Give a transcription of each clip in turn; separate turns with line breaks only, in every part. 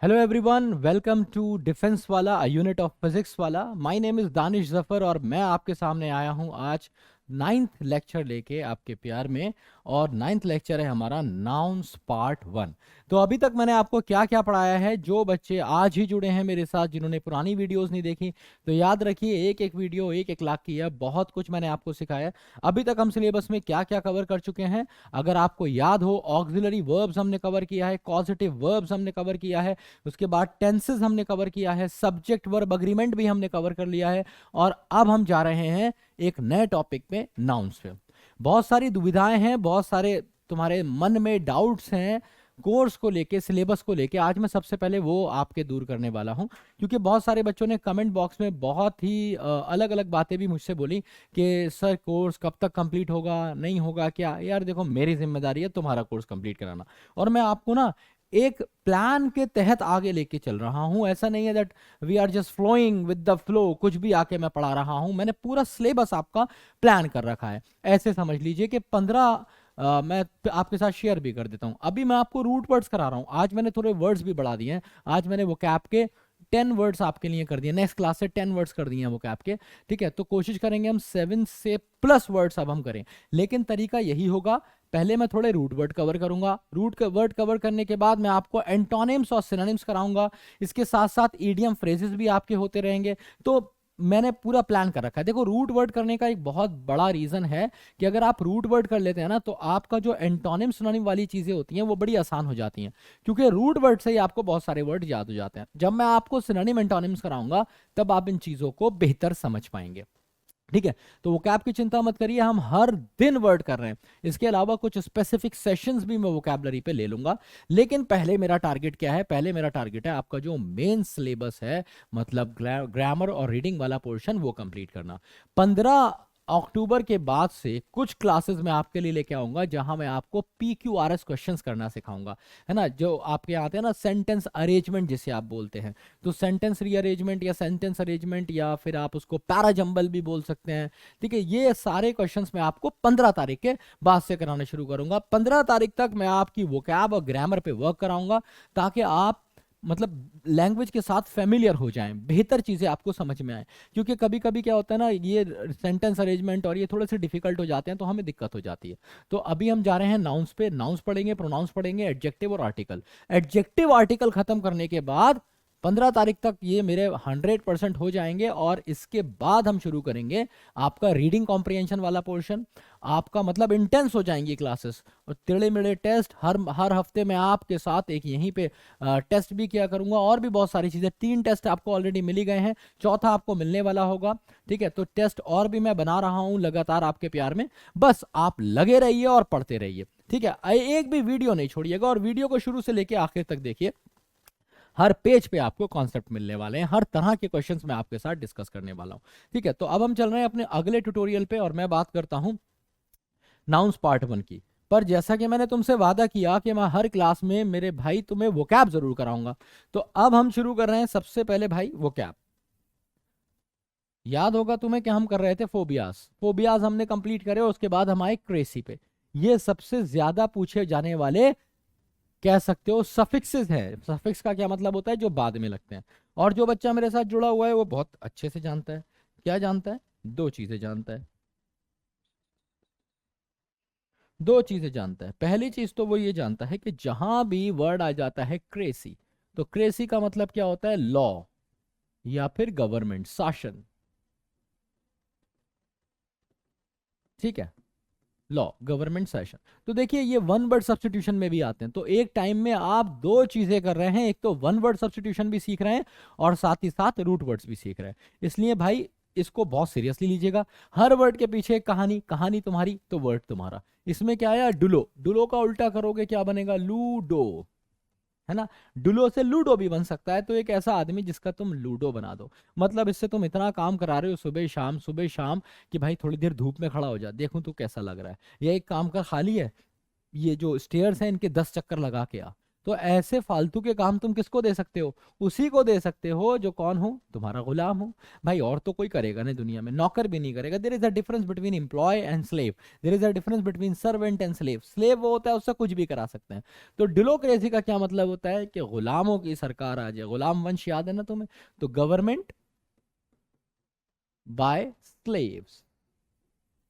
Hello everyone, welcome to defence वाला unit of physics वाला। My name is Danish Zafar और मैं आपके सामने आया हूं आज नाइन्थ लेक्चर लेके आपके प्यार में। और नाइन्थ लेक्चर है हमारा नाउन्स पार्ट 1। तो अभी तक मैंने आपको क्या क्या पढ़ाया है, जो बच्चे आज ही जुड़े हैं मेरे साथ जिन्होंने पुरानी वीडियोस नहीं देखी, तो याद रखिए एक एक वीडियो एक एक लाख की है। बहुत कुछ मैंने आपको सिखाया। अभी तक हम सिलेबस में क्या क्या कवर कर चुके हैं, अगर आपको याद हो, ऑक्सिलरी वर्ब्स हमने कवर किया है, कॉजेटिव वर्ब्स हमने कवर किया है, उसके बाद टेंसेस हमने कवर किया है, सब्जेक्ट वर्ब अग्रीमेंट भी हमने कवर कर लिया है। और अब हम जा रहे हैं एक नए टॉपिक पे, नाउन्स पे। बहुत सारी दुविधाएं हैं, बहुत सारे तुम्हारे मन में डाउट्स हैं कोर्स को लेके, सिलेबस को लेके। आज मैं सबसे पहले वो आपके दूर करने वाला हूं, क्योंकि बहुत सारे बच्चों ने कमेंट बॉक्स में बहुत ही अलग अलग बातें भी मुझसे बोली कि सर कोर्स कब तक कंप्लीट होगा, नहीं होगा क्या। यार देखो, मेरी जिम्मेदारी है तुम्हारा कोर्स कंप्लीट कराना, और मैं आपको ना एक प्लान के तहत आगे लेके चल रहा हूं। ऐसा नहीं है that we are just flowing with the flow, कुछ भी आके मैं पढ़ा रहा हूं। मैंने पूरा सिलेबस आपका प्लान कर रखा है। ऐसे समझ लीजिए कि 15 मैं आपके साथ शेयर भी कर देता हूं। अभी मैं आपको रूट वर्ड्स करा रहा हूं। आज मैंने थोड़े वर्ड्स भी बढ़ा दिए हैं। आज मैंने वो कैप के 10 वर्ड्स आपके लिए कर दिए, नेक्स्ट क्लास से 10 वर्ड्स कर दिए हैं वो कैप के। ठीक है, तो कोशिश करेंगे हम 7 से प्लस वर्ड्स अब हम करें, लेकिन तरीका यही होगा। पहले मैं थोड़े रूट वर्ड कवर करूंगा, रूट वर्ड कवर करने के बाद मैं आपको एंटोनिम्स और सिनोनिम्स कराऊंगा। इसके साथ साथ ईडियम फ्रेजेस भी आपके होते रहेंगे। तो मैंने पूरा प्लान कर रखा है। देखो, रूट वर्ड करने का एक बहुत बड़ा रीजन है कि अगर आप रूट वर्ड कर लेते हैं ना, तो आपका जो एंटोनिम सिनोनिम वाली चीजें होती हैं वो बड़ी आसान हो जाती हैं, क्योंकि रूट वर्ड से ही आपको बहुत सारे वर्ड याद हो जाते हैं। जब मैं आपको सिनोनिम एंटोनिम्स कराऊंगा तब आप इन चीजों को बेहतर समझ पाएंगे। ठीक है, तो वो कैप की चिंता मत करिए, हम हर दिन वर्ड कर रहे हैं। इसके अलावा कुछ स्पेसिफिक सेशंस भी मैं वोकैबुलरी पे ले लूंगा। लेकिन पहले मेरा टारगेट क्या है? पहले मेरा टारगेट है आपका जो मेन सिलेबस है, मतलब ग्रामर और रीडिंग वाला पोर्शन, वो कंप्लीट करना। 15 अक्टूबर के बाद से कुछ क्लासेस मैं आपके लिए लेके आऊंगा जहां मैं आपको PQRS क्वेश्चंस करना सिखाऊंगा, है ना। जो आपके यहाँ आते हैं ना, सेंटेंस अरेंजमेंट जिसे आप बोलते हैं, तो सेंटेंस रीअरेंजमेंट या सेंटेंस अरेंजमेंट, या फिर आप उसको पैराजंबल भी बोल सकते हैं। ठीक है, ये सारे क्वेश्चंस मैं आपको 15 तारीख के बाद से कराना शुरू करूंगा। 15 तारीख तक मैं आपकी वोकैब और ग्रामर पे वर्क कराऊंगा, ताकि आप मतलब लैंग्वेज के साथ फेमिलियर हो जाएं, बेहतर चीजें आपको समझ में आए। क्योंकि कभी कभी क्या होता है ना, ये सेंटेंस अरेंजमेंट और ये थोड़े से डिफिकल्ट हो जाते हैं, तो हमें दिक्कत हो जाती है। तो अभी हम जा रहे हैं नाउन्स पे। नाउन्स पढ़ेंगे, प्रोनाउंस पढ़ेंगे, एडजेक्टिव और आर्टिकल। एडजेक्टिव आर्टिकल खत्म करने के बाद 15 तारीख तक ये मेरे 100% हो जाएंगे, और इसके बाद हम शुरू करेंगे आपका रीडिंग कॉम्प्रिहेंशन वाला पोर्शन। आपका मतलब इंटेंस हो जाएंगी क्लासेस, और टेढ़े मेढ़े टेस्ट हर हर हफ्ते में आपके साथ एक यहीं पे टेस्ट भी किया करूंगा, और भी बहुत सारी चीजें। 3 टेस्ट आपको ऑलरेडी मिली गए हैं, चौथा आपको मिलने वाला होगा। ठीक है, तो टेस्ट और भी मैं बना रहा हूं लगातार आपके प्यार में। बस आप लगे रहिए और पढ़ते रहिए। ठीक है, एक भी वीडियो नहीं छोड़िएगा, और वीडियो को शुरू से लेकर आखिर तक देखिए। हर पेज पे आपको कॉन्सेप्ट मिलने वाले हैं, हर तरह के क्वेश्चंस मैं आपके साथ डिस्कस करने वाला हूं। ठीक है, तो अब हम चल रहे हैं अपने अगले ट्यूटोरियल पे, और मैं बात करता हूं नाउन्स पार्ट 1 की। पर जैसा कि मैंने तुमसे वादा किया कि मैं हर क्लास में मेरे भाई तुम्हें वोकैब जरूर कराऊंगा, तो अब हम शुरू कर रहे हैं सबसे पहले भाई वोकैब। याद होगा तुम्हें कि हम कर रहे थे फोबियाज। फोबियाज हमने कंप्लीट करे, उसके बाद हम आए क्रेसी पे। ये सबसे ज्यादा पूछे जाने वाले, कह सकते हो, सफिक्सेस हैं। सफिक्स का क्या मतलब होता है? जो बाद में लगते हैं। और जो बच्चा मेरे साथ जुड़ा हुआ है वो बहुत अच्छे से जानता है। क्या जानता है? दो चीजें जानता है। दो चीजें जानता है। पहली चीज तो वो ये जानता है कि जहां भी वर्ड आ जाता है क्रेसी, तो क्रेसी का मतलब क्या होता है? लॉ या फिर गवर्नमेंट, शासन। ठीक है, लॉ, गवर्नमेंट, सेशन। तो देखिए, ये वन वर्ड सब्स्टिट्यूशन में भी आते हैं। तो एक टाइम में आप दो चीजें कर रहे हैं, एक तो वन वर्ड सब्स्टिट्यूशन भी सीख रहे हैं, और साथ ही साथ रूट वर्ड्स भी सीख रहे हैं। इसलिए भाई इसको बहुत सीरियसली लीजिएगा। हर वर्ड के पीछे एक कहानी, कहानी तुम्हारी तो वर्ड तुम्हारा। इसमें क्या आया? डुलो। डुलो का उल्टा करोगे क्या बनेगा? लूडो, है ना। डुलो से लूडो भी बन सकता है। तो एक ऐसा आदमी जिसका तुम लूडो बना दो, मतलब इससे तुम इतना काम करा रहे हो सुबह शाम, सुबह शाम, कि भाई थोड़ी देर धूप में खड़ा हो जा, देखूं तू कैसा लग रहा है। ये एक काम कर, खाली है, ये जो स्टेयर्स हैं इनके 10 चक्कर लगा के आ। तो ऐसे फालतू के काम तुम किसको दे सकते हो? उसी को दे सकते हो जो कौन हो, तुम्हारा गुलाम हो। भाई और तो कोई करेगा नहीं दुनिया में, नौकर भी नहीं करेगा। There is a difference between employ and slave, there is a difference between servant and slave. Slave वो होता है उससे कुछ भी करा सकते हैं। तो डेमोक्रेसी का क्या मतलब होता है कि गुलामों की सरकार आ जाए। गुलाम वंश याद है ना तुम्हें? तो गवर्नमेंट बाय स्लेव्स।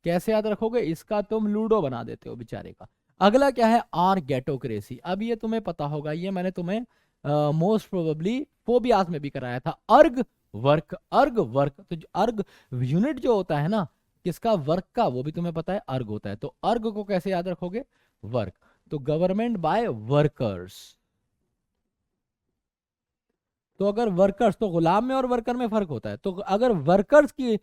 कैसे याद रखोगे इसका? तुम लूडो बना देते हो बेचारे का। अगला क्या है? आर्गेटोक्रेसी। अब ये तुम्हें पता होगा, ये मैंने तुम्हें मोस्ट प्रोबेबली फोबियाज में भी कराया था। अर्ग वर्क, अर्ग वर्क, तो अर्ग यूनिट जो होता है ना किसका? वर्क का, वो भी तुम्हें पता है अर्ग होता है। तो अर्ग को कैसे याद रखोगे? वर्क। तो गवर्नमेंट बाय वर्कर्स। तो अगर वर्कर्स, तो गुलाम में और वर्कर में फर्क होता है। तो अगर वर्कर्स की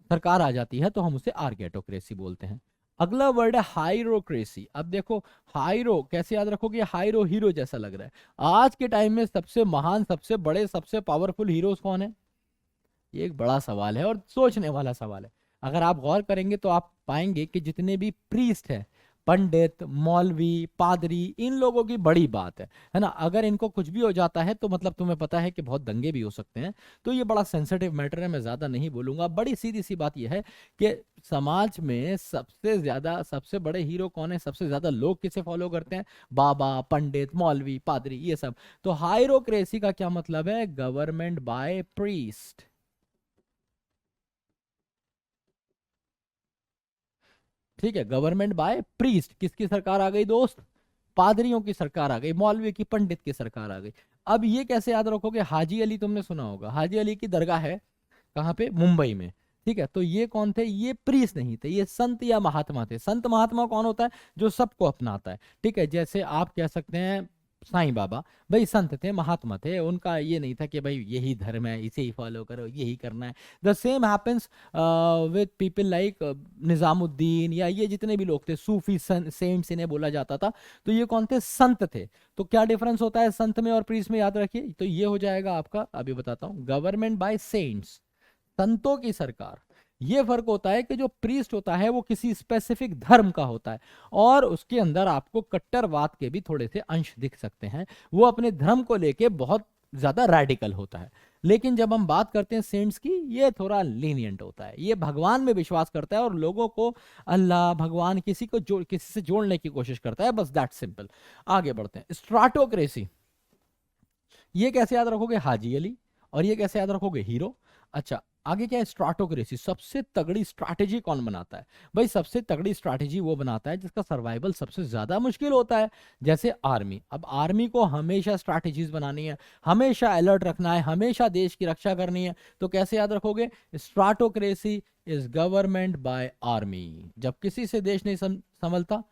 सरकार आ जाती है तो हम उसे आर्गेटोक्रेसी बोलते हैं। अगला वर्ड है हाइरोक्रेसी। अब देखो हाइरो कैसे याद रखोगे? हाइरो हीरो जैसा लग रहा है। आज के टाइम में सबसे महान, सबसे बड़े, सबसे पावरफुल हीरोज कौन है? ये एक बड़ा सवाल है और सोचने वाला सवाल है। अगर आप गौर करेंगे तो आप पाएंगे कि जितने भी प्रीस्ट हैं, पंडित, मौलवी, पादरी, इन लोगों की बड़ी बात है ना? अगर इनको कुछ भी हो जाता है तो मतलब तुम्हें पता है कि बहुत दंगे भी हो सकते हैं। तो ये बड़ा सेंसिटिव मैटर है, मैं ज्यादा नहीं बोलूंगा। बड़ी सीधी सी बात यह है कि समाज में सबसे ज्यादा, सबसे बड़े हीरो कौन है? सबसे ज्यादा लोग किसे फॉलो करते हैं? बाबा, पंडित, मौलवी, पादरी, ये सब। तो हायरोक्रेसी का क्या मतलब है? Government by priest. ठीक है, गवर्नमेंट बाय प्रीस्ट। किसकी सरकार आ गई दोस्त? पादरियों की सरकार आ गई, मौलवी की, पंडित की सरकार आ गई। अब ये कैसे याद रखोगे? हाजी अली तुमने सुना होगा, हाजी अली की दरगाह है कहाँ पे? मुंबई में। ठीक है, तो ये कौन थे? ये प्रीस्ट नहीं थे, ये संत या महात्मा थे। संत महात्मा कौन होता है? जो सबको अपनाता है। ठीक है, जैसे आप कह सकते हैं साईं बाबा, भाई संत थे, महात्मा थे, उनका ये नहीं था कि भाई यही धर्म है, इसे ही फॉलो करो, यही करना है। The same happens with people like Nizamuddin, या ये जितने भी लोग थे, सूफी सेंट्स इन्हें बोला जाता था। तो ये कौन थे? संत थे। तो क्या डिफरेंस होता है संत में और प्रीस्ट में? याद रखिए, तो ये हो जाएगा आपका, अभी बताता हूं, गवर्नमेंट बाय सेंट्स, संतों की सरकार। ये फर्क होता है कि जो प्रीस्ट होता है वो किसी स्पेसिफिक धर्म का होता है, और उसके अंदर आपको कट्टरवाद के भी थोड़े से अंश दिख सकते हैं। वो अपने धर्म को लेके बहुत ज्यादा रैडिकल होता है। लेकिन जब हम बात करते हैं सेंट्स की, ये थोड़ा लीनियंट होता है, ये भगवान में विश्वास करता है और लोगों को अल्लाह, भगवान, किसी को किसी से जोड़ने की कोशिश करता है, बस दैट सिंपल। आगे बढ़ते हैं, स्ट्राटोक्रेसी। ये कैसे याद रखोगे? हाजी अली। और ये कैसे याद रखोगे? हीरो। अच्छा, आगे क्या है? स्ट्राटोक्रेसी। सबसे तगड़ी स्ट्रैटेजी कौन बनाता है? भाई सबसे तगड़ी स्ट्रैटेजी वो बनाता है जिसका सर्वाइवल सबसे ज्यादा मुश्किल होता है। जैसे आर्मी। अब आर्मी को हमेशा स्ट्रैटेजीज बनानी है, हमेशा अलर्ट रखना है, हमेशा देश की रक्षा करनी है। तो कैसे याद रखोगे? स्ट्राटोक्रेसी इज गवर्नमेंट बाय आर्मी। जब किसी से देश नहीं संभलता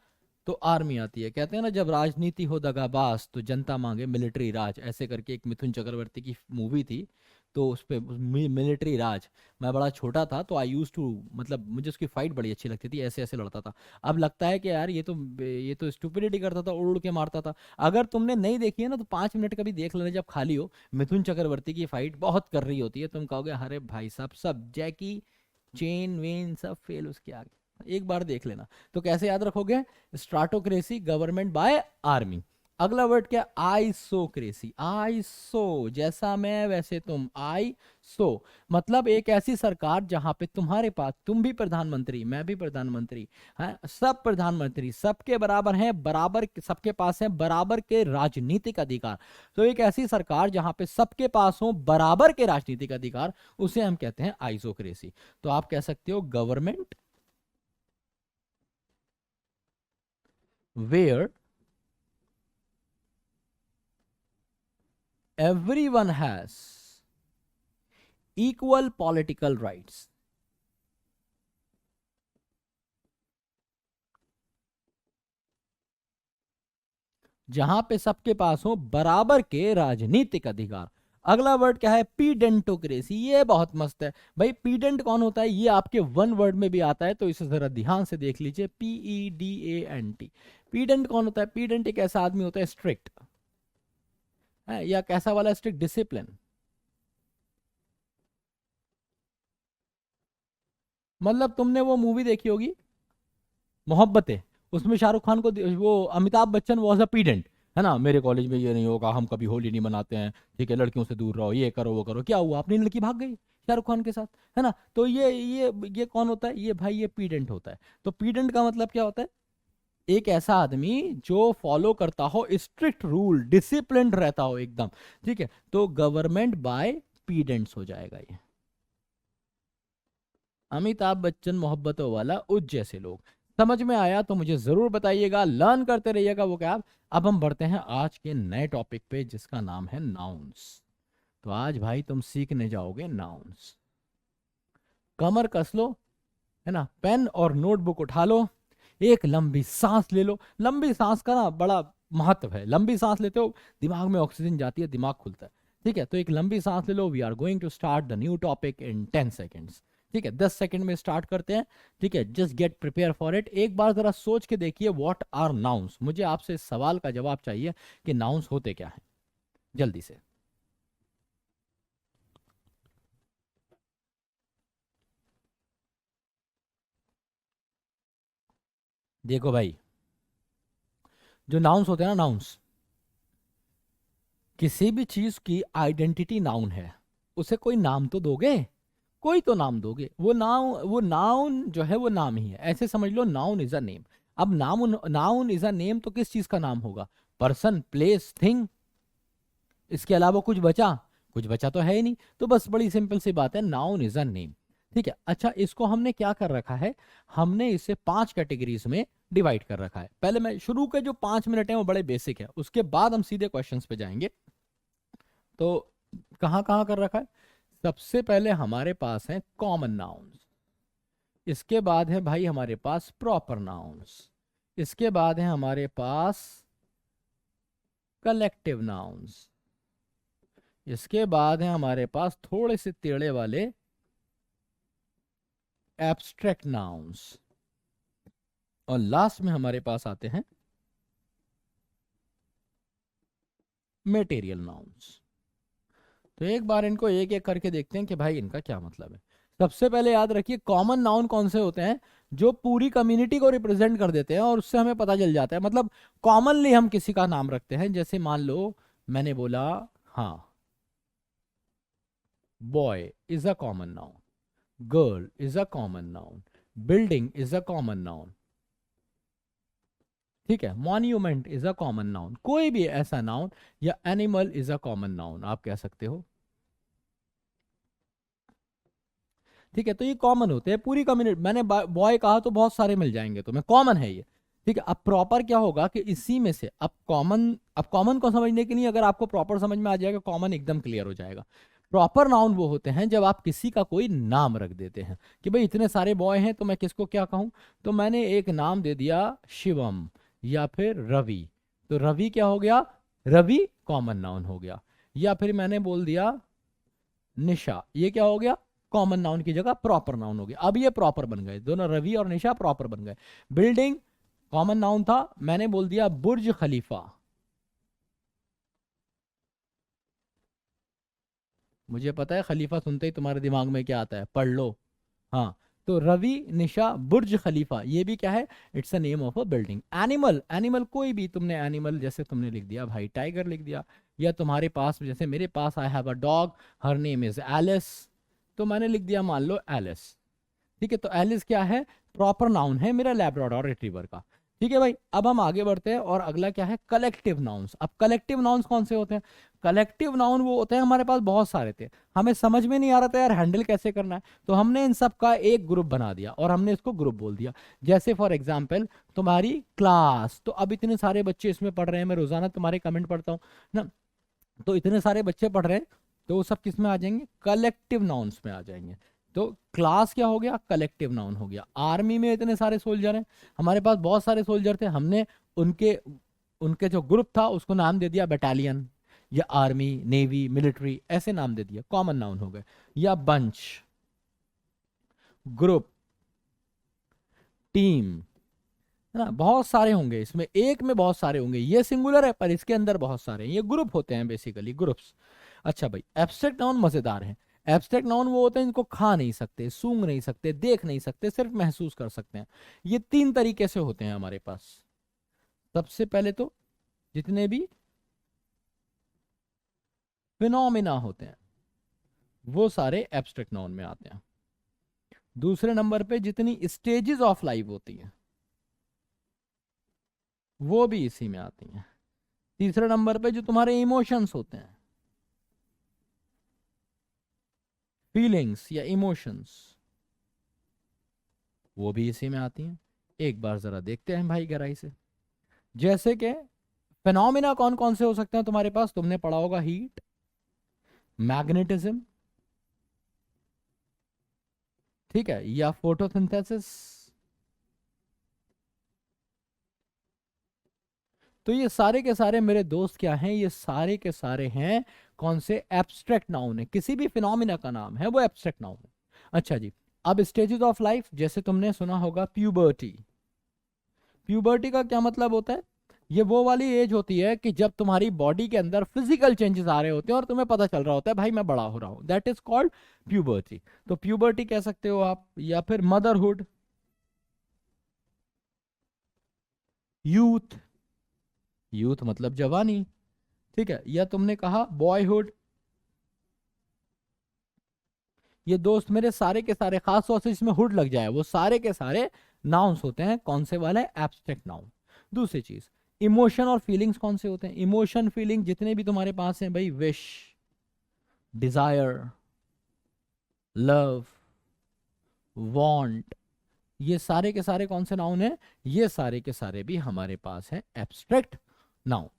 तो आर्मी आती है। कहते हैं ना, जब राजनीति हो दगाबाज तो जनता मांगे मिलिट्री राज, ऐसे करके एक मिथुन चक्रवर्ती की मूवी थी। तो उस पे मिलिट्री राज, मैं बड़ा छोटा था तो आई यूज टू, मतलब मुझे उसकी फाइट बड़ी अच्छी लगती थी, ऐसे ऐसे लड़ता था। अब लगता है कि यार ये तो स्टुपिडिटी करता था, उड़ उड़ के मारता था। अगर तुमने नहीं देखी है ना तो 5 मिनट कभी देख लेना जब खाली हो। मिथुन चक्रवर्ती की फाइट बहुत कर रही होती है, तुम कहोगे अरे भाई साहब, सब जैकी चेन वेन सब फेल उसके आगे। एक बार देख लेना। तो कैसे याद रखोगे? स्ट्राटोक्रेसी, गवर्नमेंट बाय आर्मी। अगला वर्ड क्या? आइसोक्रेसी। आइसो, जैसा मैं वैसे तुम, आई सो, मतलब एक ऐसी सरकार जहां पे तुम्हारे पास, तुम भी प्रधानमंत्री, मैं भी प्रधानमंत्री, है, सब प्रधानमंत्री सबके बराबर हैं, बराबर सबके पास है बराबर के राजनीतिक अधिकार। तो एक ऐसी सरकार जहां पे सबके पास हो बराबर के राजनीतिक अधिकार, उसे हम कहते हैं आइसोक्रेसी। तो आप कह सकते हो government where everyone has equal political rights। जहां पे सबके पास हो बराबर के राजनीतिक अधिकार। अगला वर्ड क्या है? पीडेंटोक्रेसी। ये बहुत मस्त है भाई। पीडेंट कौन होता है? ये आपके वन वर्ड में भी आता है, तो इसे जरा ध्यान से देख लीजिए, PEDANT। पीडेंट कौन होता है? पीडेंट एक ऐसा आदमी होता है स्ट्रिक्ट है, या कैसा वाला स्ट्रिक्ट? डिसिप्लिन। मतलब तुमने वो मूवी देखी होगी मोहब्बतें, उसमें शाहरुख खान को वो अमिताभ बच्चन वॉज अ पीडेंट। है ना, मेरे कॉलेज में ये नहीं होगा, हम कभी होली नहीं मनाते हैं, ठीक है, लड़कियों से दूर रहो, ये करो वो करो। क्या हुआ, अपनी लड़की भाग गई शाहरुख खान के साथ, है ना। तो ये कौन होता है, ये भाई ये पीडेंट होता है। तो पीडेंट का मतलब क्या होता है, एक ऐसा आदमी जो फॉलो करता हो स्ट्रिक्ट रूल, डिसिप्लिन रहता हो एकदम, ठीक है। तो गवर्नमेंट बाय पीडेंट्स हो जाएगा ये। अमिताभ बच्चन, मोहब्बतों वाला, उस जैसे लोग। समझ में आया तो मुझे जरूर बताइएगा, लर्न करते रहिएगा वो क्या। अब हम बढ़ते हैं आज के नए टॉपिक पे जिसका नाम है नाउन्स। तो आज भाई तुम सीखने जाओगे नाउन्स। कमर कस लो, है ना, पेन और नोटबुक उठा लो, एक लंबी सांस ले लो। लंबी सांस का ना बड़ा महत्व है, लंबी सांस लेते हो दिमाग में ऑक्सीजन जाती है, दिमाग खुलता है, ठीक है। तो एक लंबी सांस ले लो। We are going to start the new topic in 10 seconds, ठीक है, 10 सेकंड में स्टार्ट करते हैं, ठीक है। Just get prepare for it. एक बार जरा सोच के देखिए, व्हाट आर नाउन्स। मुझे आपसे इस सवाल का जवाब चाहिए कि नाउन्स होते क्या हैं, जल्दी से। देखो भाई, जो नाउन्स होते हैं ना, नाउन्स, किसी भी चीज की आइडेंटिटी नाउन है। उसे कोई नाम तो दोगे, कोई तो नाम दोगे। वो नाउन जो है वो नाम ही है, ऐसे समझ लो, नाउन इज अ नेम। अब नाउन इज अ नेम तो किस चीज का नाम होगा, पर्सन, प्लेस, थिंग। इसके अलावा कुछ बचा, कुछ बचा तो है ही नहीं। तो बस बड़ी सिंपल सी बात है, नाउन इज अ नेम, ठीक है। अच्छा, इसको हमने क्या कर रखा है, हमने इसे 5 कैटेगरीज में डिवाइड कर रखा है। पहले मैं शुरू के जो 5 मिनट हैं वो बड़े बेसिक है, उसके बाद हम सीधे क्वेश्चंस पे जाएंगे। तो कहाँ कहाँ कर रखा है, सबसे पहले हमारे पास है कॉमन नाउन्स, इसके बाद है भाई हमारे पास प्रॉपर नाउन्स, इसके बाद है हमारे पास कलेक्टिव नाउन्स, इसके बाद है हमारे पास थोड़े से टेढ़े वाले एब्स्ट्रैक्ट नाउन्स, और लास्ट में हमारे पास आते हैं मेटेरियल नाउन्स। तो एक बार इनको एक एक करके देखते हैं कि भाई इनका क्या मतलब है। सबसे पहले याद रखिए, कॉमन नाउन कौन से होते हैं, जो पूरी कम्युनिटी को रिप्रेजेंट कर देते हैं और उससे हमें पता चल जाता है। मतलब कॉमनली हम किसी का नाम रखते हैं, जैसे मान लो मैंने बोला, हाँ, boy is a common noun, girl is a common noun, building is a common noun, ठीक है, monument is a common noun, कोई भी ऐसा नाउन, या animal is a common noun आप कह सकते हो, ठीक है। तो ये कॉमन होते हैं पूरी कम्युनिटी। मैंने बॉय कहा तो बहुत सारे मिल जाएंगे, तो मैं कॉमन है ये, ठीक है। अब प्रॉपर क्या होगा कि इसी में से अब कॉमन को समझने के लिए अगर आपको प्रॉपर समझ में आ जाएगा, कॉमन एकदम क्लियर हो जाएगा। प्रॉपर नाउन वो होते हैं जब आप किसी का कोई नाम रख देते हैं कि भाई इतने सारे बॉय हैं तो मैं किसको क्या कहूं। तो मैंने एक नाम दे दिया शिवम या फिर रवि, तो रवि क्या हो गया, रवि कॉमन नाउन हो गया। या फिर मैंने बोल दिया निशा, ये क्या हो गया, कॉमन नाउन की जगह प्रॉपर नाउन हो गया। अब ये प्रॉपर बन गए, दोनों रवि और निशा प्रॉपर बन गए। बिल्डिंग कॉमन नाउन था, मैंने बोल दिया बुर्ज खलीफा। मुझे पता है खलीफा सुनते ही तुम्हारे दिमाग में क्या आता है, पढ़ लो। हाँ, तो रवि, निशा, बुर्ज खलीफा, ये भी क्या है, it's a name of a building. Animal, animal कोई भी तुमने एनिमल जैसे तुमने लिख दिया भाई टाइगर लिख दिया, या तुम्हारे पास जैसे मेरे पास I have a dog, her name is Alice, तो मैंने लिख दिया मान लो एलिस, ठीक है। तो एलिस क्या है, प्रॉपर नाउन है मेरा लैब्राडोर रिट्रीवर का, ठीक है भाई। अब हम आगे बढ़ते हैं और अगला क्या है, कलेक्टिव नाउन्स। अब कलेक्टिव नाउन्स कौन से होते हैं, कलेक्टिव नाउन वो होते हैं, हमारे पास बहुत सारे थे, हमें समझ में नहीं आ रहा था यार हैंडल कैसे करना है, तो हमने इन सब का एक ग्रुप बना दिया और हमने इसको ग्रुप बोल दिया। जैसे फॉर एग्जाम्पल तुम्हारी क्लास, तो अब इतने सारे बच्चे इसमें पढ़ रहे हैं, मैं रोजाना तुम्हारे कमेंट पढ़ता हूँ ना, तो इतने सारे बच्चे पढ़ रहे हैं, तो वो सब किस में आ जाएंगे, कलेक्टिव नाउन्स में आ जाएंगे। तो क्लास क्या हो गया, कलेक्टिव नाउन हो गया। आर्मी में इतने सारे सोल्जर हैं, हमारे पास बहुत सारे सोल्जर थे, हमने उनके उनके जो ग्रुप था उसको नाम दे दिया बटालियन, या आर्मी, नेवी, मिलिट्री, ऐसे नाम दे दिया, कॉमन नाउन हो गए। या बंच, ग्रुप, टीम, है ना, बहुत सारे होंगे इसमें, एक में बहुत सारे होंगे, ये सिंगुलर है पर इसके अंदर बहुत सारे हैं, ये ग्रुप होते हैं बेसिकली, ग्रुप्स। अच्छा भाई, एब्स्ट्रैक्ट नाउन मजेदार है। एब्स्ट्रैक्ट नाउन वो होते हैं जिनको खा नहीं सकते, सूंघ नहीं सकते, देख नहीं सकते, सिर्फ महसूस कर सकते हैं। ये 3 तरीके से होते हैं हमारे पास। सबसे पहले तो जितने भी फिनोमिना होते हैं वो सारे एब्स्ट्रैक्ट नाउन में आते हैं। दूसरे नंबर पे जितनी स्टेजेस ऑफ लाइफ होती हैं वो भी इसी में आती हैं। तीसरे नंबर पे जो तुम्हारे इमोशंस होते हैं, फीलिंग्स या इमोशंस, वो भी इसी में आती हैं। एक बार जरा देखते हैं भाई गहराई से। जैसे कि फेनोमेना कौन कौन से हो सकते हैं तुम्हारे पास, तुमने पढ़ा होगा हीट, मैग्नेटिज्म, ठीक है, या फोटोसिंथेसिस। तो ये सारे के सारे मेरे दोस्त क्या हैं, ये सारे के सारे हैं कौन से, एब्स्ट्रैक्ट नाउन है। किसी भी फिनोमिना का नाम है वो एब्स्ट्रैक्ट नाउन है। अच्छा जी, अब स्टेजेस ऑफ लाइफ, जैसे तुमने सुना होगा प्यूबर्टी। प्यूबर्टी का क्या मतलब होता है, ये वो वाली एज होती है कि जब तुम्हारी बॉडी के अंदर फिजिकल चेंजेस आ रहे होते हैं और तुम्हें पता चल रहा होता है भाई मैं बड़ा हो रहा हूं, दैट इज कॉल्ड प्यूबर्टी। तो प्यूबर्टी कह सकते हो आप, या फिर मदरहुड, यूथ, यूथ मतलब जवानी, ठीक है, या तुमने कहा बॉयहुड। ये दोस्त मेरे सारे के सारे, खास तौर से इसमें हुड लग जाए, वो सारे के सारे नाउन्स होते हैं कौन से वाले, एब्स्ट्रैक्ट नाउन। दूसरी चीज, इमोशन और फीलिंग्स कौन से होते हैं, इमोशन फीलिंग जितने भी तुम्हारे पास हैं भाई, विश, डिजायर, लव, वांट, ये सारे के सारे कौन से नाउन हैं, ये सारे के सारे भी हमारे पास हैं एब्स्ट्रैक्ट नाउन।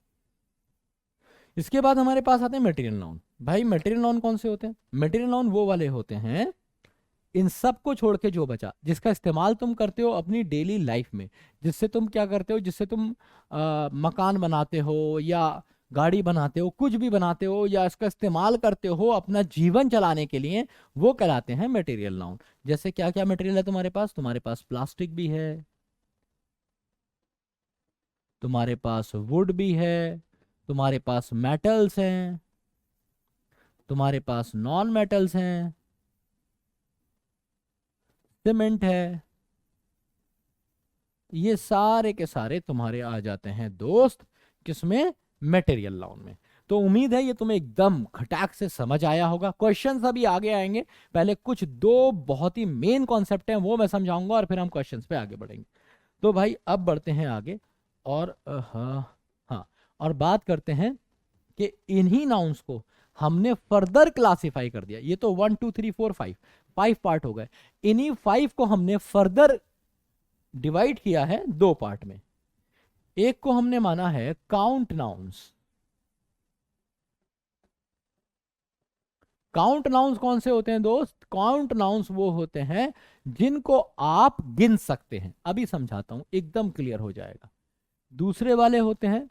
इसके बाद हमारे पास आते हैं मटेरियल नाउन। भाई मटेरियल नाउन कौन से होते हैं, मटेरियल नाउन वो वाले होते हैं, इन सब को छोड़ के जो बचा, जिसका इस्तेमाल तुम करते हो अपनी डेली लाइफ में, जिससे तुम क्या करते हो, जिससे तुम मकान बनाते हो या गाड़ी बनाते हो, कुछ भी बनाते हो, या इसका इस्तेमाल करते हो अपना जीवन चलाने के लिए, वो कहलाते हैं मटेरियल नाउन। जैसे क्या क्या मटेरियल है तुम्हारे पास प्लास्टिक भी है, तुम्हारे पास वुड भी है, तुम्हारे पास मेटल्स हैं, तुम्हारे पास नॉन मेटल्स हैं, सीमेंट है, ये सारे के सारे तुम्हारे आ जाते हैं दोस्त किसमें, मटेरियल नाउन में। तो उम्मीद है ये तुम्हें एकदम खटाक से समझ आया होगा। क्वेश्चंस अभी आगे आएंगे, पहले कुछ दो बहुत ही मेन कॉन्सेप्ट हैं वो मैं समझाऊंगा और फिर हम क्वेश्चंस पे आगे बढ़ेंगे। तो भाई अब बढ़ते हैं आगे और हाँ हाँ, और बात करते हैं कि इन्हीं नाउन्स को हमने फर्दर क्लासिफाई कर दिया। ये तो 1 2 3 4 5 5 पार्ट हो गए, इन्हीं 5 को हमने फर्दर डिवाइड किया है दो पार्ट में। एक को हमने माना है काउंट नाउन्स। काउंट नाउन्स कौन से होते हैं दोस्त, काउंट नाउन्स वो होते हैं जिनको आप गिन सकते हैं। अभी समझाता हूं, एकदम क्लियर हो जाएगा। दूसरे वाले होते हैं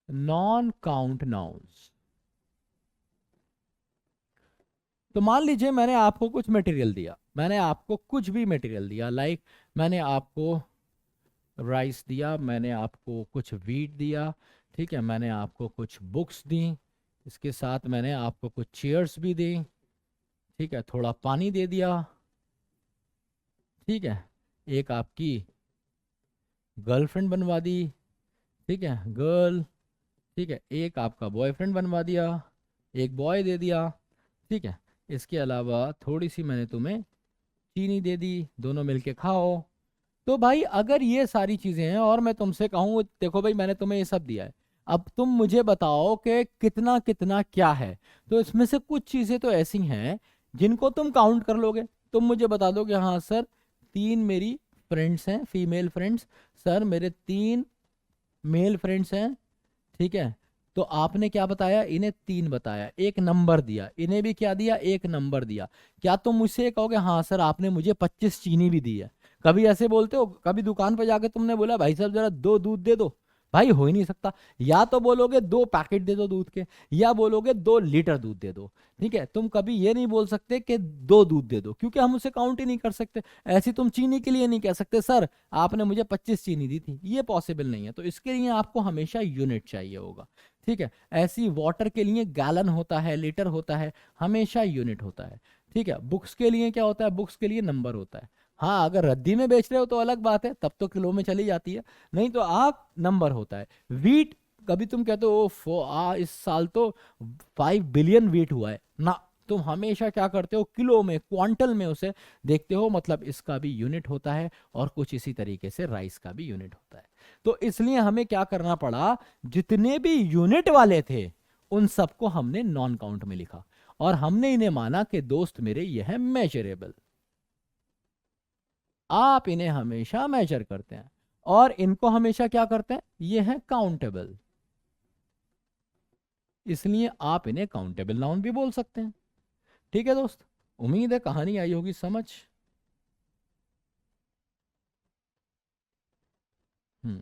नॉन काउंट नाउन्स। तो मान लीजिए मैंने आपको कुछ मटेरियल दिया, मैंने आपको कुछ भी मटेरियल दिया, लाइक मैंने आपको राइस दिया, मैंने आपको कुछ वीट दिया, ठीक है, मैंने आपको कुछ बुक्स दी, इसके साथ मैंने आपको कुछ चेयर्स भी दी, ठीक है, थोड़ा पानी दे दिया, ठीक है, एक आपकी गर्लफ्रेंड बनवा दी, ठीक है, गर्ल, ठीक है, एक आपका बॉयफ्रेंड बनवा दिया, एक बॉय दे दिया, ठीक है, इसके अलावा थोड़ी सी मैंने तुम्हें चीनी दे दी, दोनों मिलके खाओ। तो भाई अगर ये सारी चीजें हैं और मैं तुमसे कहूँ देखो भाई मैंने तुम्हें ये सब दिया है, अब तुम मुझे बताओ कि कितना कितना क्या है। तो इसमें से कुछ चीजें तो ऐसी हैं जिनको तुम काउंट कर लोगे, तुम मुझे बता दोगे हाँ सर 3 मेरी फ्रेंड्स हैं, फीमेल फ्रेंड्स, सर मेरे 3 मेल फ्रेंड्स हैं, ठीक है। तो आपने क्या बताया, इन्हें 3 बताया, एक नंबर दिया, इन्हें भी क्या दिया, एक नंबर दिया। क्या तुम मुझसे ये कहोगे हाँ सर आपने मुझे 25 चीनी भी दी है, कभी ऐसे बोलते हो, कभी दुकान पर जाके तुमने बोला भाई साहब जरा 2 दूध दे दो, भाई हो ही नहीं सकता। या तो बोलोगे 2 पैकेट दे दो दूध के, या बोलोगे 2 लीटर दूध दे दो, ठीक है। तुम कभी ये नहीं बोल सकते कि 2 दूध दे दो, क्योंकि हम उसे काउंट ही नहीं कर सकते। ऐसी तुम चीनी के लिए नहीं कह सकते सर आपने मुझे 25 चीनी दी थी, ये पॉसिबल नहीं है। तो इसके लिए आपको हमेशा यूनिट चाहिए होगा, ठीक है। ऐसी वाटर के लिए गैलन होता है, लीटर होता है, हमेशा यूनिट होता है, ठीक है। बुक्स के लिए क्या होता है, बुक्स के लिए नंबर होता है, हाँ, अगर रद्दी में बेच रहे हो तो अलग बात है, तब तो किलो में चली जाती है, नहीं तो आप नंबर होता है। वीट, कभी तुम कहते हो इस साल तो 5 बिलियन वीट हुआ है ना, तुम हमेशा क्या करते हो, किलो में, क्वांटल में उसे देखते हो, मतलब इसका भी यूनिट होता है, और कुछ इसी तरीके से राइस का भी यूनिट होता है। तो इसलिए हमें क्या करना पड़ा, जितने भी यूनिट वाले थे उन सबको हमने नॉन काउंट में लिखा, और हमने इन्हें माना कि दोस्त मेरे ये है मेजरेबल, आप इन्हें हमेशा मेजर करते हैं, और इनको हमेशा क्या करते हैं, ये है काउंटेबल, इसलिए आप इन्हें काउंटेबल नाउन भी बोल सकते हैं। ठीक है दोस्त, उम्मीद है कहानी आई होगी समझ। हम्म।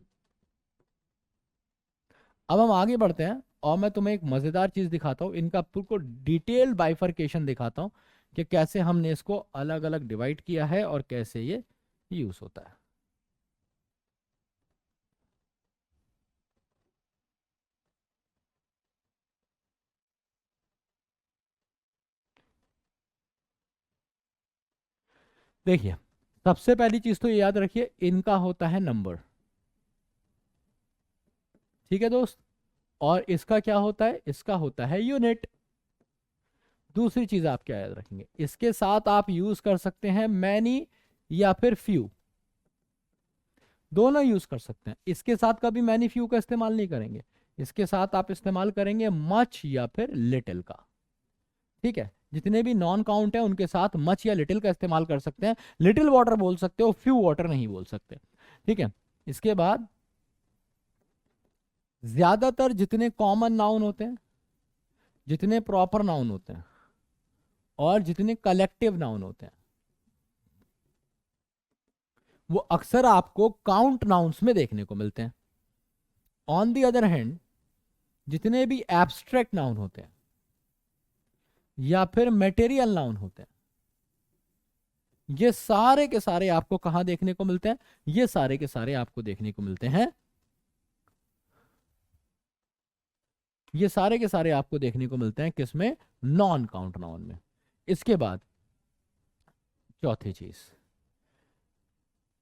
अब हम आगे बढ़ते हैं, और मैं तुम्हें एक मजेदार चीज दिखाता हूं, इनका पूरा डिटेल बाइफरकेशन दिखाता हूं कि कैसे हमने इसको अलग अलग डिवाइड किया है और कैसे ये यूज होता है। देखिए, सबसे पहली चीज तो ये याद रखिए, इनका होता है नंबर। ठीक है दोस्त, और इसका क्या होता है, इसका होता है यूनिट। दूसरी चीज आप क्या याद रखेंगे, इसके साथ आप यूज कर सकते हैं मैनी या फिर फ्यू, दोनों यूज कर सकते हैं। इसके साथ कभी मैनी फ्यू का इस्तेमाल नहीं करेंगे, इसके साथ आप इस्तेमाल करेंगे मच या फिर लिटिल का। ठीक है, जितने भी नॉन काउंट है उनके साथ मच या लिटिल का इस्तेमाल कर सकते हैं, लिटिल वाटर बोल सकते हो, फ्यू वाटर नहीं बोल सकते। ठीक है, इसके बाद ज्यादातर जितने कॉमन नाउन होते हैं, जितने प्रॉपर नाउन होते हैं, और जितने कलेक्टिव नाउन होते हैं, वो अक्सर आपको काउंट नाउन्स में देखने को मिलते हैं। ऑन दी अदर हैंड, जितने भी एब्स्ट्रैक्ट नाउन होते हैं या फिर मटेरियल नाउन होते हैं, ये सारे के सारे आपको कहां देखने को मिलते हैं, ये सारे के सारे आपको देखने को मिलते हैं, ये सारे के सारे आपको देखने को मिलते हैं किसमें, नॉन काउंट नाउन में। इसके बाद चौथी चीज,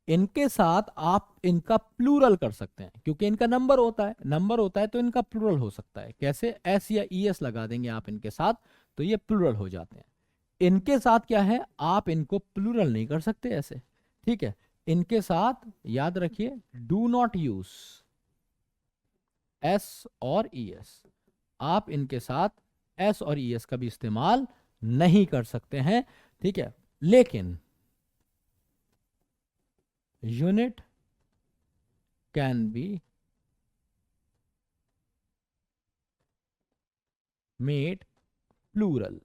इनके साथ आप इनका प्लूरल कर सकते हैं, क्योंकि इनका नंबर होता है, नंबर होता है तो इनका प्लूरल हो सकता है। कैसे, एस या ई एस लगा देंगे आप इनके साथ, तो ये प्लूरल हो जाते हैं। इनके साथ क्या है, आप इनको प्लूरल नहीं कर सकते ऐसे। ठीक है, इनके साथ याद रखिए, डू नॉट यूज एस और ई एस, आप इनके साथ एस और ई एस का भी इस्तेमाल नहीं कर सकते हैं। ठीक है, लेकिन unit can be made plural,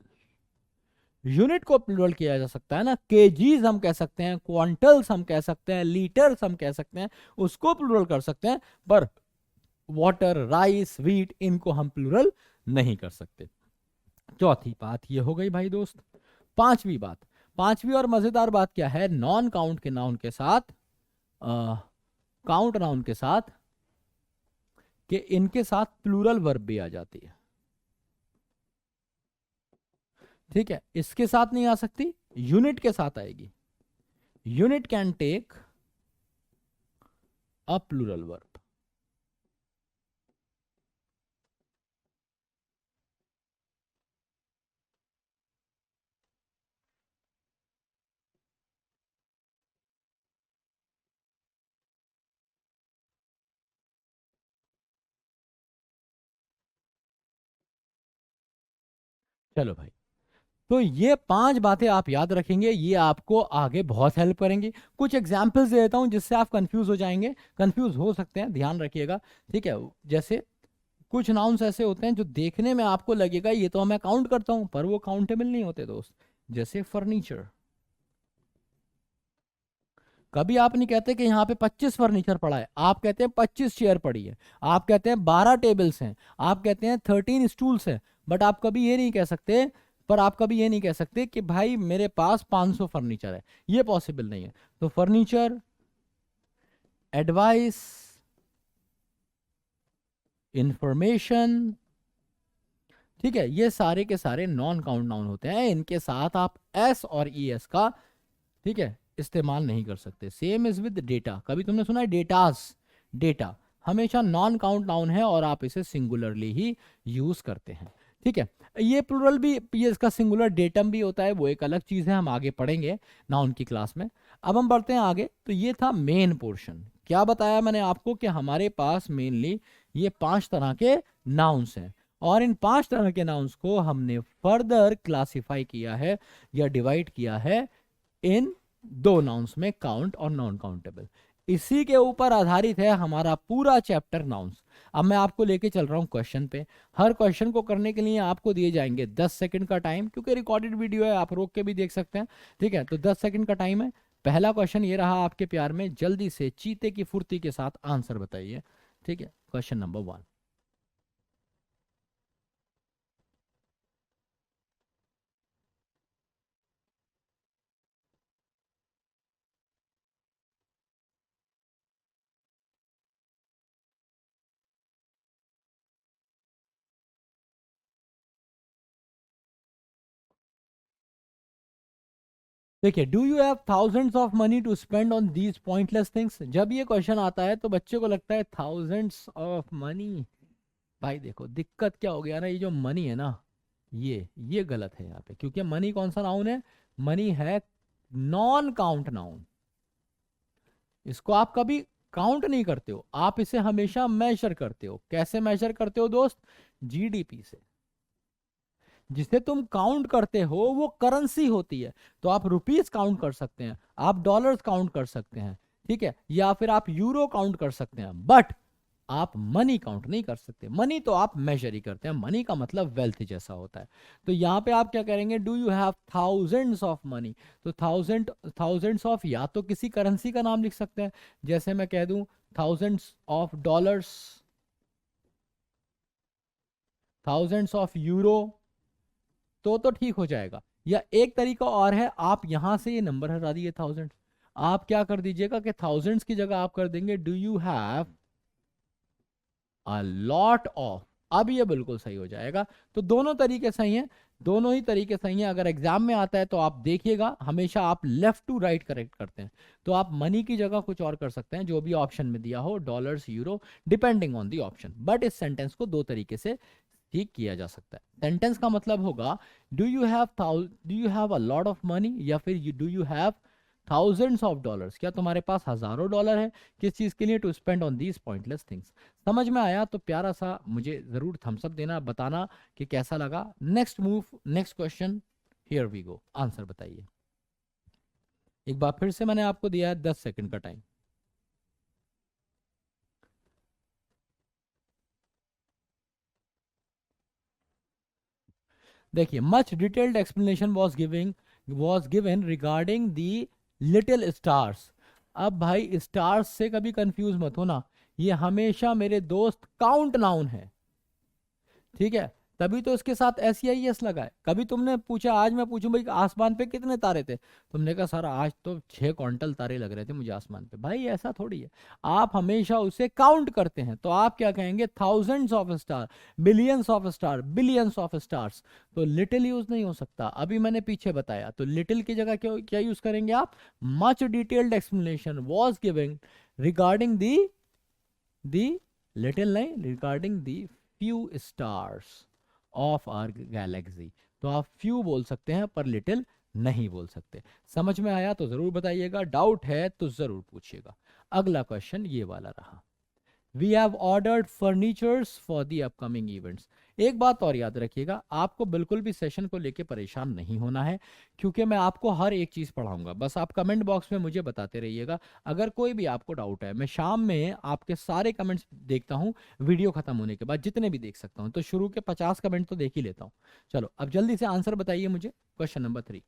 unit को प्लूरल किया जा सकता है ना, केजीज हम कह सकते हैं, क्वांटल्स हम कह सकते हैं, लीटर्स हम कह सकते हैं, उसको प्लूरल कर सकते हैं, पर वाटर, राइस, व्हीट, इनको हम प्लूरल नहीं कर सकते। चौथी बात ये हो गई भाई दोस्त। पांचवी बात, पांचवी और मजेदार बात क्या है, नॉन काउंट के नाउन के साथ, काउंट नाउन के साथ, कि इनके साथ प्लूरल वर्ब भी आ जाती है। ठीक है, इसके साथ नहीं आ सकती, यूनिट के साथ आएगी। Unit can take a plural verb. चलो भाई, तो ये 5 बातें आप याद रखेंगे, ये आपको आगे बहुत हेल्प करेंगी। कुछ एग्जाम्पल्स दे देता हूं जिससे आप कंफ्यूज हो जाएंगे, कंफ्यूज हो सकते हैं, ध्यान रखिएगा। ठीक है, जैसे कुछ नाउन्स ऐसे होते हैं जो देखने में आपको लगेगा ये तो मैं काउंट करता हूं, पर वो काउंटेबल नहीं होते दोस्त। जैसे फर्नीचर, कभी आप नहीं कहते कि यहाँ पे 25 फर्नीचर पड़ा है, आप कहते हैं 25 चेयर पड़ी है, आप कहते हैं 12 टेबल्स हैं, आप कहते हैं 13 स्टूल्स हैं, बट आप कभी ये नहीं कह सकते, पर आप कभी ये नहीं कह सकते कि भाई मेरे पास 500 फर्नीचर है, ये पॉसिबल नहीं है। तो फर्नीचर, एडवाइस, इंफॉर्मेशन, ठीक है, ये सारे के सारे नॉन काउंट नाउन होते हैं, इनके साथ आप एस और ई एस का, ठीक है, इस्तेमाल नहीं कर सकते। सेम इज विद डेटा, कभी तुमने सुना है डेटास, डेटा हमेशा नॉन काउंट नाउन है और आप इसे सिंगुलरली ही यूज करते हैं। ठीक है, ये प्लूरल भी, ये इसका सिंगुलर डेटम भी होता है, वो एक अलग चीज है, हम आगे पढ़ेंगे नाउन की क्लास में। अब हम बढ़ते हैं आगे। तो ये था मेन पोर्शन। क्या बताया मैंने आपको कि हमारे पास मेनली ये 5 तरह के नाउन्स हैं, और इन 5 तरह के नाउन्स को हमने फर्दर क्लासिफाई किया है या डिवाइड किया है इन 2 नाउन्स में, काउंट और नॉन काउंटेबल। इसी के ऊपर आधारित है हमारा पूरा चैप्टर नाउन्स। अब मैं आपको लेके चल रहा हूं क्वेश्चन पे। हर क्वेश्चन को करने के लिए आपको दिए जाएंगे 10 सेकंड का टाइम, क्योंकि रिकॉर्डेड वीडियो है, आप रोक के भी देख सकते हैं। ठीक है, तो 10 सेकंड का टाइम है। पहला क्वेश्चन ये रहा आपके प्यार में, जल्दी से चीते की फुर्ती के साथ आंसर बताइए। ठीक है, क्वेश्चन नंबर 1। देखिए, do you have thousands of money to spend on these pointless things. जब ये क्वेश्चन आता है तो बच्चे को लगता है थाउजेंड्स ऑफ मनी। भाई देखो दिक्कत क्या हो गया ना, ये जो मनी है ना, ये गलत है यहाँ पे, क्योंकि मनी कौन सा नाउन है? मनी है नॉन काउंट नाउन। इसको आप कभी काउंट नहीं करते हो, आप इसे हमेशा मेजर करते हो। कैसे मेजर करते हो दोस्त? जीडीपी से। जिसे तुम काउंट करते हो वो करेंसी होती है। तो आप रुपीस काउंट कर सकते हैं, आप डॉलर्स काउंट कर सकते हैं, ठीक है, या फिर आप यूरो काउंट कर सकते हैं, बट आप मनी काउंट नहीं कर सकते। मनी तो आप मेजर ही करते हैं, मनी का मतलब वेल्थ जैसा होता है। तो यहां पे आप क्या करेंगे? Do you have thousands of money. तो थाउजेंड्स ऑफ, या तो किसी करेंसी का नाम लिख सकते हैं, जैसे मैं कह दूं thousands of dollars, thousands of euro, तो ठीक हो जाएगा। या एक तरीका और है, आप यहां से ये नंबर हटा दिए थाउजेंड, आप क्या कर दीजिएगा कि थाउजेंड्स की जगह आप कर देंगे do you have a lot of. अब ये बिल्कुल सही हो जाएगा। तो दोनों तरीके सही हैं, दोनों ही तरीके सही हैं। अगर एग्जाम में आता है तो आप देखिएगा, हमेशा आप लेफ्ट टू राइट करेक्ट करते हैं। तो आप मनी की जगह कुछ और कर सकते हैं, जो भी ऑप्शन में दिया हो, dollars, euro, depending on the option. But इस सेंटेंस को दो तरीके से ठीक किया जा सकता है। सेंटेंस का मतलब होगा do you have a lot of money, या फिर do you have thousands of dollars. क्या तुम्हारे पास हजारों डॉलर है? किस चीज के लिए? To spend on these pointless things. समझ में आया तो प्यारा सा मुझे जरूर थम्स अप देना, बताना कि कैसा लगा। Next move, next question, here we go. Answer बताइए। एक बार फिर से मैंने आपको दिया है 10 सेकंड का टाइम। देखिए, much detailed explanation was given regarding the little stars. अब भाई स्टार्स से कभी कंफ्यूज मत होना, ये हमेशा मेरे दोस्त काउंट नाउन है। ठीक है, तभी तो इसके साथ SEIS लगा है। कभी तुमने पूछा, आज मैं पूछूं भाई आसमान पे कितने तारे थे, तुमने कहा सर आज तो 6 क्विंटल तारे लग रहे थे मुझे आसमान पे। भाई ऐसा थोड़ी है, आप हमेशा उसे काउंट करते हैं। तो आप क्या कहेंगे? Thousands of star, billions of star, billions of stars. तो लिटिल यूज नहीं हो सकता, अभी मैंने पीछे बताया। तो लिटिल की जगह क्या क्या यूज करेंगे आप? Much detailed explanation was giving regarding the little नहीं, regarding the few stars of our galaxy. तो आप फ्यू बोल सकते हैं पर लिटिल नहीं बोल सकते। समझ में आया तो जरूर बताइएगा, डाउट है तो जरूर पूछिएगा। अगला क्वेश्चन ये वाला रहा, we have ordered furnitures for the upcoming events. एक बात और याद रखिएगा, आपको बिल्कुल भी सेशन को लेके परेशान नहीं होना है, क्योंकि मैं आपको हर एक चीज पढ़ाऊंगा। बस आप कमेंट बॉक्स में मुझे बताते रहिएगा अगर कोई भी आपको डाउट है। मैं शाम में आपके सारे कमेंट्स देखता हूँ, वीडियो खत्म होने के बाद जितने भी देख सकता हूँ। तो शुरू के 50 कमेंट तो देख ही लेता हूँ। चलो अब जल्दी से आंसर बताइए मुझे, क्वेश्चन नंबर 3।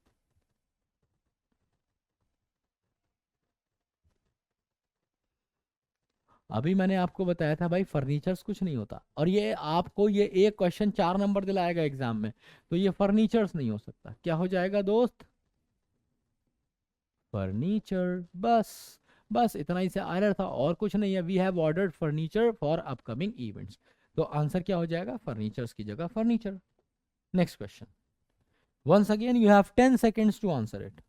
अभी मैंने आपको बताया था भाई फर्नीचर्स कुछ नहीं होता, और ये आपको ये एक क्वेश्चन 4 नंबर दिलाएगा एग्जाम में। तो ये फर्नीचर्स नहीं हो सकता, क्या हो जाएगा दोस्त? फर्नीचर। बस, बस इतना ही से आर्डर था और कुछ नहीं है। We have ordered furniture for upcoming events. तो आंसर क्या हो जाएगा? फर्नीचर्स की जगह furniture. Next question, once again you have 10 seconds to answer it.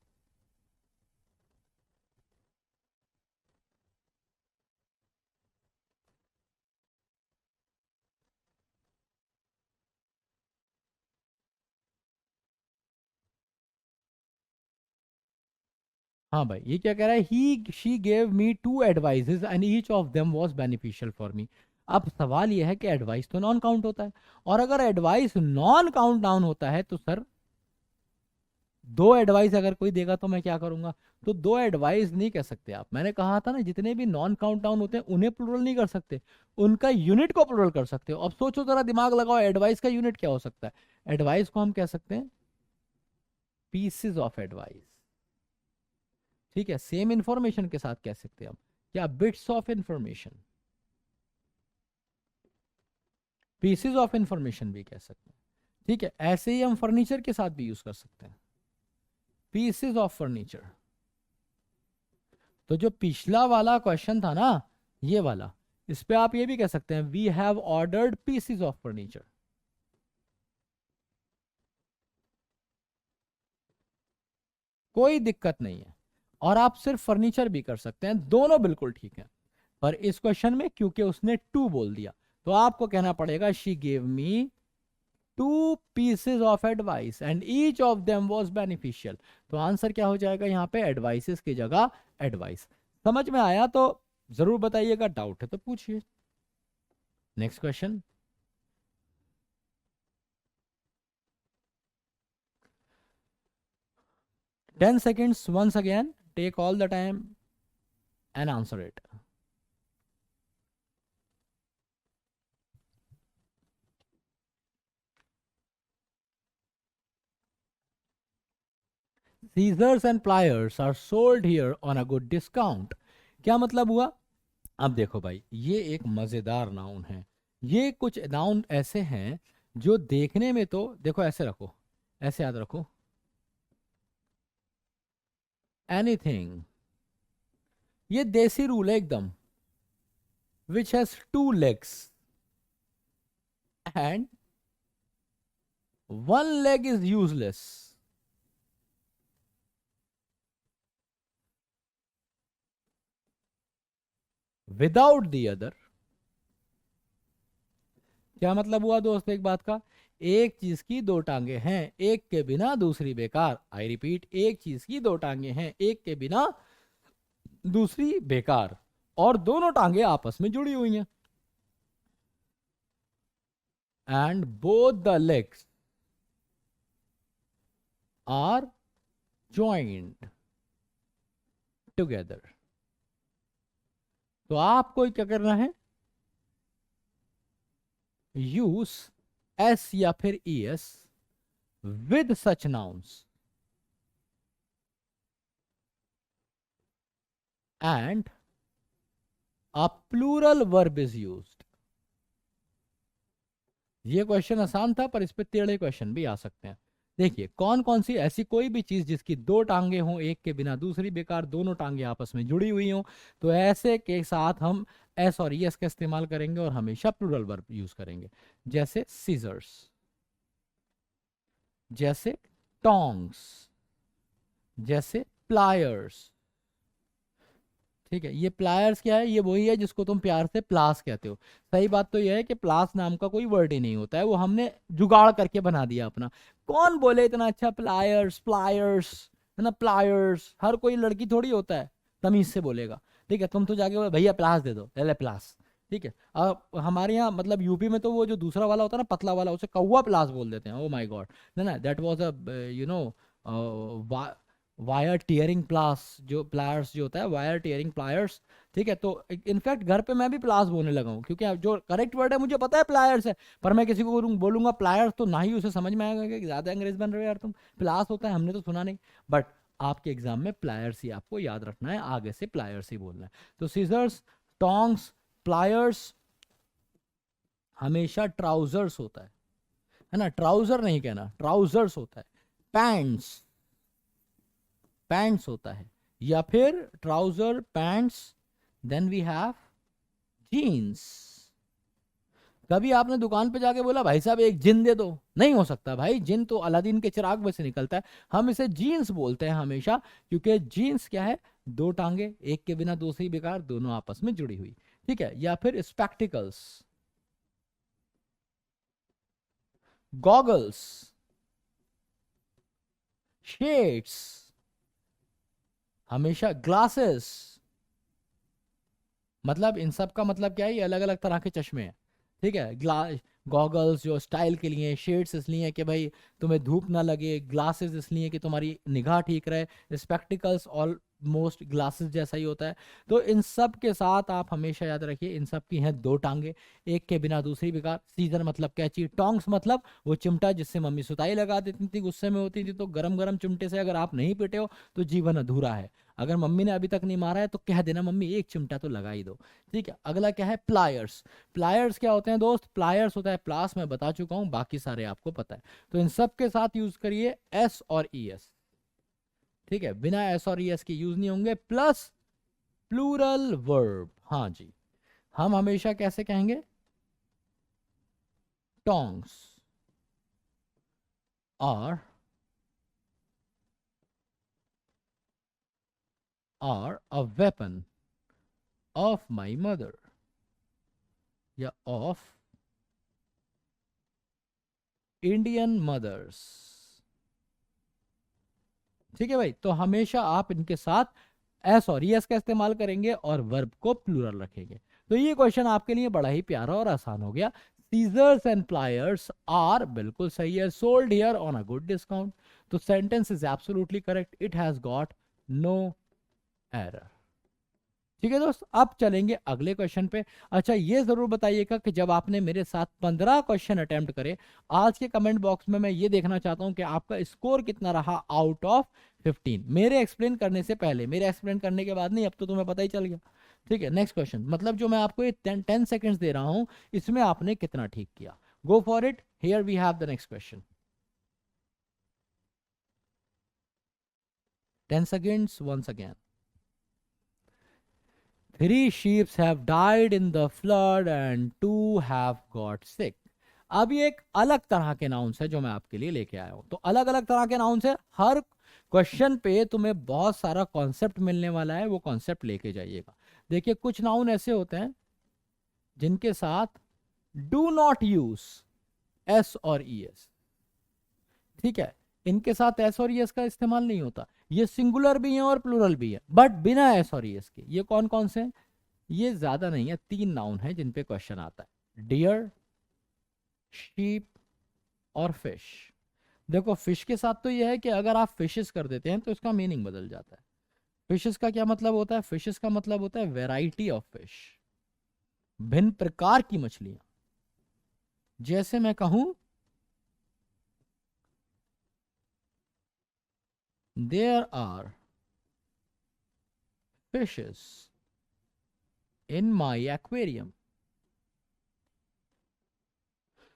हाँ भाई, ये क्या कह रहा है, he she gave me two advices and each of them was beneficial for me. अब सवाल ये है कि एडवाइस तो नॉन काउंट होता है, और अगर एडवाइस नॉन काउंट डाउन होता है तो सर दो एडवाइस अगर कोई देगा तो मैं क्या करूंगा? तो दो एडवाइस नहीं कह सकते आप, मैंने कहा था ना जितने भी नॉन काउंट डाउन होते हैं उन्हें प्लुरल नहीं कर सकते, उनका यूनिट को प्लुरल कर सकते हो। अब सोचो जरा, दिमाग लगाओ, एडवाइस का यूनिट क्या हो सकता है? एडवाइस को हम कह सकते हैं पीसेज ऑफ एडवाइस। ठीक है, सेम इंफॉर्मेशन के साथ कह सकते हैं हम, क्या bits of information, pieces of information भी कह सकते हैं। ठीक है, ऐसे ही हम फर्नीचर के साथ भी यूज कर सकते हैं, पीसेज ऑफ फर्नीचर। तो जो पिछला वाला क्वेश्चन था ना, ये वाला, इस पे आप ये भी कह सकते हैं, we have ordered pieces of furniture. कोई दिक्कत नहीं है, और आप सिर्फ फर्नीचर भी कर सकते हैं, दोनों बिल्कुल ठीक है। पर इस क्वेश्चन में क्योंकि उसने टू बोल दिया, तो आपको कहना पड़ेगा she gave me to pieces of advice and each of them was beneficial. तो आंसर क्या हो जाएगा यहाँ पे, एडवाइसेस की जगह एडवाइस। समझ में आया तो जरूर बताइएगा, डाउट है तो पूछिए। Next question. 10 seconds once again, take all the time and answer it. Scissors and pliers are sold here on a good discount. क्या मतलब हुआ? अब देखो भाई, ये एक मजेदार नाउन है। ये कुछ नाउन ऐसे हैं जो देखने में तो, देखो ऐसे रखो, ऐसे याद रखो, एनीथिंग, ये देसी रूल है एकदम, which has two legs and one leg is useless without the other. क्या मतलब हुआ दोस्त एक बात का? एक चीज की दो टांगे हैं, एक के बिना दूसरी बेकार। आई रिपीट, एक चीज की दो टांगे हैं, एक के बिना दूसरी बेकार, और दोनों टांगे आपस में जुड़ी हुई हैं। And both the legs are joint together. तो आपको क्या करना है? यूज एस या फिर E S with such nouns and a plural verb is used. ये क्वेश्चन आसान था, पर इस पे टेढ़े क्वेश्चन भी आ सकते हैं। देखिए, कौन कौन सी ऐसी कोई भी चीज जिसकी दो टांगे हों, एक के बिना दूसरी बेकार, दोनों टांगे आपस में जुड़ी हुई हों, तो ऐसे के साथ हम एस और एस का इस्तेमाल करेंगे और हमेशा प्लूरल वर्ब यूज करेंगे। जैसे सीजर्स, जैसे टोंग्स, जैसे प्लायर्स। ठीक है, ये प्लायर्स क्या है? ये वही है जिसको तुम प्यार से प्लास कहते हो। सही बात तो यह है कि प्लास नाम का कोई वर्ड ही नहीं होता है, वो हमने जुगाड़ करके बना दिया अपना। कौन बोले इतना अच्छा प्लायर्स प्लायर्स, है ना, प्लायर्स, हर कोई लड़की थोड़ी होता है तमीज से बोलेगा। ठीक है, तुम तो जाके बोले भैया प्लास दे दो, ले प्लास। ठीक है, अब हमारे यहाँ मतलब यूपी में तो वो जो दूसरा वाला होता है ना, पतला वाला, उसे कौवा प्लास बोल देते हैं। ओ माय गॉड, ना that was a you know wire tearing pliers, जो प्लायर्स जो होता है, वायर टीयरिंग प्लायर्स। ठीक है, तो इनफैक्ट घर पे मैं भी प्लास बोलने लगा हूँ, क्योंकि अब जो करेक्ट वर्ड है मुझे पता है प्लायर्स है, पर मैं किसी को बोलूंगा प्लायर्स तो ना ही उसे समझ में आएगा कि ज़्यादा अंग्रेज बन रहे हो यार तुम, प्लास होता है हमने तो सुना नहीं। बट आपके एग्जाम में प्लायर्स ही आपको याद रखना है, आगे से प्लायर्स ही बोलना है। तो सीजर्स, टोंग्स, प्लायर्स, हमेशा ट्राउजर्स होता है ना, ट्राउजर नहीं कहना, ट्राउजर्स होता है। पैंट्स, पैंट्स होता है, या फिर trouser pants. Then we have jeans. कभी आपने दुकान पे जाके बोला भाई साहब एक जिन दे दो? नहीं हो सकता भाई, जिन तो अलादीन के चिराग में से निकलता है। हम इसे जीन्स बोलते हैं हमेशा, क्योंकि जीन्स क्या है, दो टांगे, एक के बिना दूसरी बेकार, दोनों आपस में जुड़ी हुई। ठीक है, या फिर स्पेक्टिकल्स, गॉगल्स, शेड्स, हमेशा ग्लासेस, मतलब इन सब का मतलब क्या है, ये अलग अलग तरह के चश्मे हैं। ठीक है, ग्लास गॉगल्स जो स्टाइल के लिए, शेड्स इसलिए कि भाई तुम्हें धूप ना लगे, ग्लासेस इसलिए कि तुम्हारी निगाह ठीक रहे, स्पेक्टिकल्स ऑलमोस्ट ग्लासेस जैसा ही होता है। तो इन सब के साथ आप हमेशा याद रखिए, इन सब की हैं दो टांगे, एक के बिना दूसरी बेकार। सीजर मतलब कैची, टोंग्स मतलब वो चिमटा जिससे मम्मी सुताई लगा देती थी, गुस्से में होती थी तो गरम गरम चिमटे से अगर आप नहीं पिटे हो तो जीवन अधूरा है। अगर मम्मी ने अभी तक नहीं मारा है तो कह देना मम्मी एक चिमटा तो लगा ही दो। ठीक है, अगला क्या है, प्लायर्स। प्लायर्स क्या होते हैं दोस्त, प्लायर्स होता है प्लास, मैं बता चुका हूं, बाकी सारे आपको पता है। तो इन सब के साथ यूज करिए एस और ई एस। ठीक है, बिना एस और ई एस के यूज नहीं होंगे। प्लस प्लूरल वर्ब, हाँ जी, हम हमेशा कैसे कहेंगे, टोंग्स और a weapon of my mother या ऑफ इंडियन मदर्स। ठीक है भाई, तो हमेशा आप इनके साथ एस और यस का इस्तेमाल करेंगे और वर्ब को प्लूरल रखेंगे। तो ये क्वेश्चन आपके लिए बड़ा ही प्यारा और आसान हो गया। सीजर्स एंड प्लायर्स आर, बिल्कुल सही है, sold here on a good discount. तो sentence is absolutely correct, it has got no error. ठीक है दोस्त, अब चलेंगे अगले क्वेश्चन पे। अच्छा, ये जरूर बताइएगा कि जब आपने मेरे साथ 15 क्वेश्चन अटेम्प्ट करे, आज के कमेंट बॉक्स में मैं ये देखना चाहता हूं कि आपका स्कोर कितना रहा आउट ऑफ 15, मेरे एक्सप्लेन करने से पहले। मेरे एक्सप्लेन करने के बाद नहीं, अब तो तुम्हें पता ही चल गया। ठीक है, नेक्स्ट क्वेश्चन, मतलब जो मैं आपको ये 10 सेकेंड्स दे रहा हूं, इसमें आपने कितना ठीक किया। Go for it, here we have the next question. 10 seconds once again. Three sheep have died in the flood and two have got sick. अब ये एक अलग तरह के नाउन्स है जो मैं आपके लिए लेके आया हूं। तो अलग अलग तरह के नाउन्स है, हर क्वेश्चन पे तुम्हें बहुत सारा कॉन्सेप्ट मिलने वाला है, वो कॉन्सेप्ट लेके जाइएगा। देखिए, कुछ नाउन ऐसे होते हैं जिनके साथ डू नॉट यूज एस और ई एस। ठीक है, इनके साथ एस और एस का इस्तेमाल नहीं होता। ये सिंगुलर भी है और प्लूरल भी है, बट बिना एस और एस के। ये कौन कौन से हैं? ये ज्यादा नहीं है, 3 नाउन है जिन पे क्वेश्चन आता है, डियर, शीप और फिश। देखो, फिश के साथ तो ये है कि अगर आप फिशेस कर देते हैं तो इसका मीनिंग बदल जाता है। फिशेस का क्या मतलब होता है, फिशेस का मतलब होता है वेराइटी ऑफ फिश, भिन्न प्रकार की मछलियां। जैसे मैं कहूं, there are fishes in my aquarium.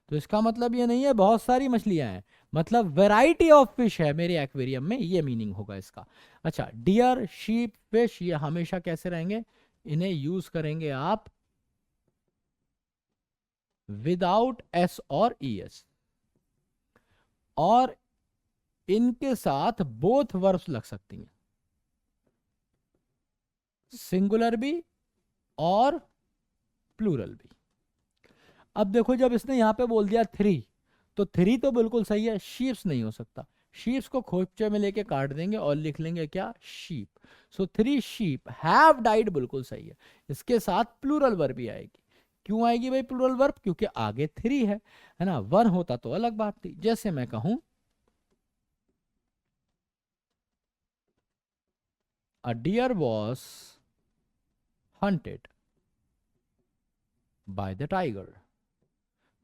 तो इसका मतलब ये नहीं है बहुत सारी मछलियां हैं, मतलब वैरायटी ऑफ फिश है मेरे एक्वेरियम में, ये मीनिंग होगा इसका। अच्छा, डियर, शीप, फिश, ये हमेशा कैसे रहेंगे, इन्हें यूज करेंगे आप विदाउट एस और ई एस, और इनके साथ बोथ वर्ब्स लग सकती हैं, सिंगुलर भी और प्लूरल भी। अब देखो, जब इसने यहां पे बोल दिया थ्री, तो थ्री तो बिल्कुल सही है, शीप्स नहीं हो सकता। शीप्स को खोपचे में लेके काट देंगे और लिख लेंगे क्या, sheep. So 3 sheep have died, बिल्कुल सही है। इसके साथ प्लूरल वर्ब भी आएगी। क्यों आएगी भाई प्लूरल वर्ब, क्योंकि आगे थ्री है ना। वन होता तो अलग बात थी। जैसे मैं कहूं, a deer was hunted by the tiger.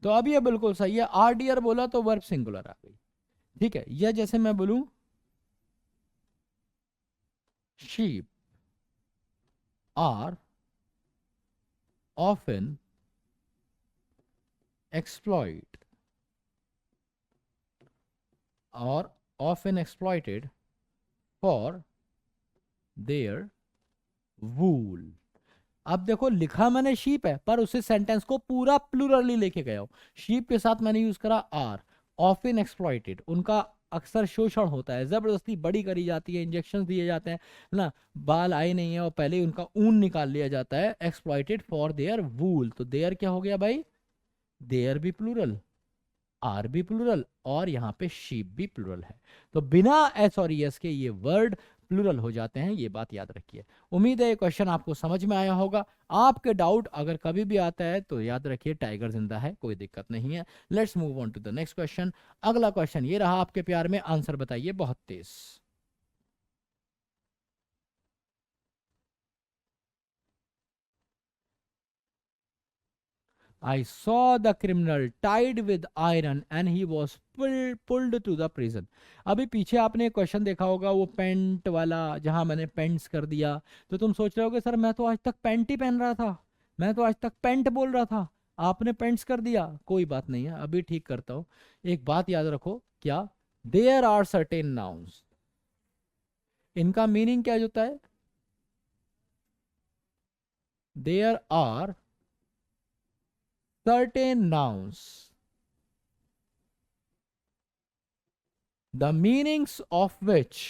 तो अब ये बिल्कुल सही है, आर डियर बोला तो वर्ब सिंगुलर आ गई। ठीक है, या जैसे मैं बोलूं, sheep are often exploit or often exploited for their wool। अब देखो, लिखा मैंने शीप है पर उसे सेंटेंस को पूरा प्लूरली लेके गया हूं। शीप के साथ मैंने यूज करा आर। ऑफन एक्सप्लॉइटेड, उनका अक्सर शोषण होता है, जबरदस्ती बड़ी करी जाती है, इंजेक्शन दिए जाते हैं, है ना। बाल आए नहीं है और पहले ही उनका ऊन निकाल लिया जाता है। एक्सप्लॉइटेड फॉर देयर वूल, तो देयर क्या हो गया भाई, देयर भी प्लूरल, आर भी प्लूरल, और यहाँ पे शीप भी प्लूरल है। तो बिना एस और एस के ये वर्ड प्लूरल हो जाते हैं, ये बात याद रखिए। उम्मीद है ये क्वेश्चन आपको समझ में आया होगा। आपके डाउट अगर कभी भी आता है तो याद रखिए टाइगर जिंदा है, कोई दिक्कत नहीं है। Let's move on to the next question. अगला क्वेश्चन ये रहा आपके प्यार में, आंसर बताइए बहुत तेज। I saw the criminal tied with iron and he was pulled to the prison. अभी पीछे आपने क्वेश्चन देखा होगा वो पेंट वाला, जहां मैंने पेंट्स कर दिया। तो तुम सोच रहे होगे सर मैं तो आज तक पेंट ही पहन रहा था, मैं तो आज तक पेंट बोल रहा था, आपने पेंट्स कर दिया। कोई बात नहीं है, अभी ठीक करता हूँ। एक बात याद रखो, क्या? देयर आर सर्टेन नाउन्स, इनका मीनिंग क्या होता है? There are certain nouns, the meanings of which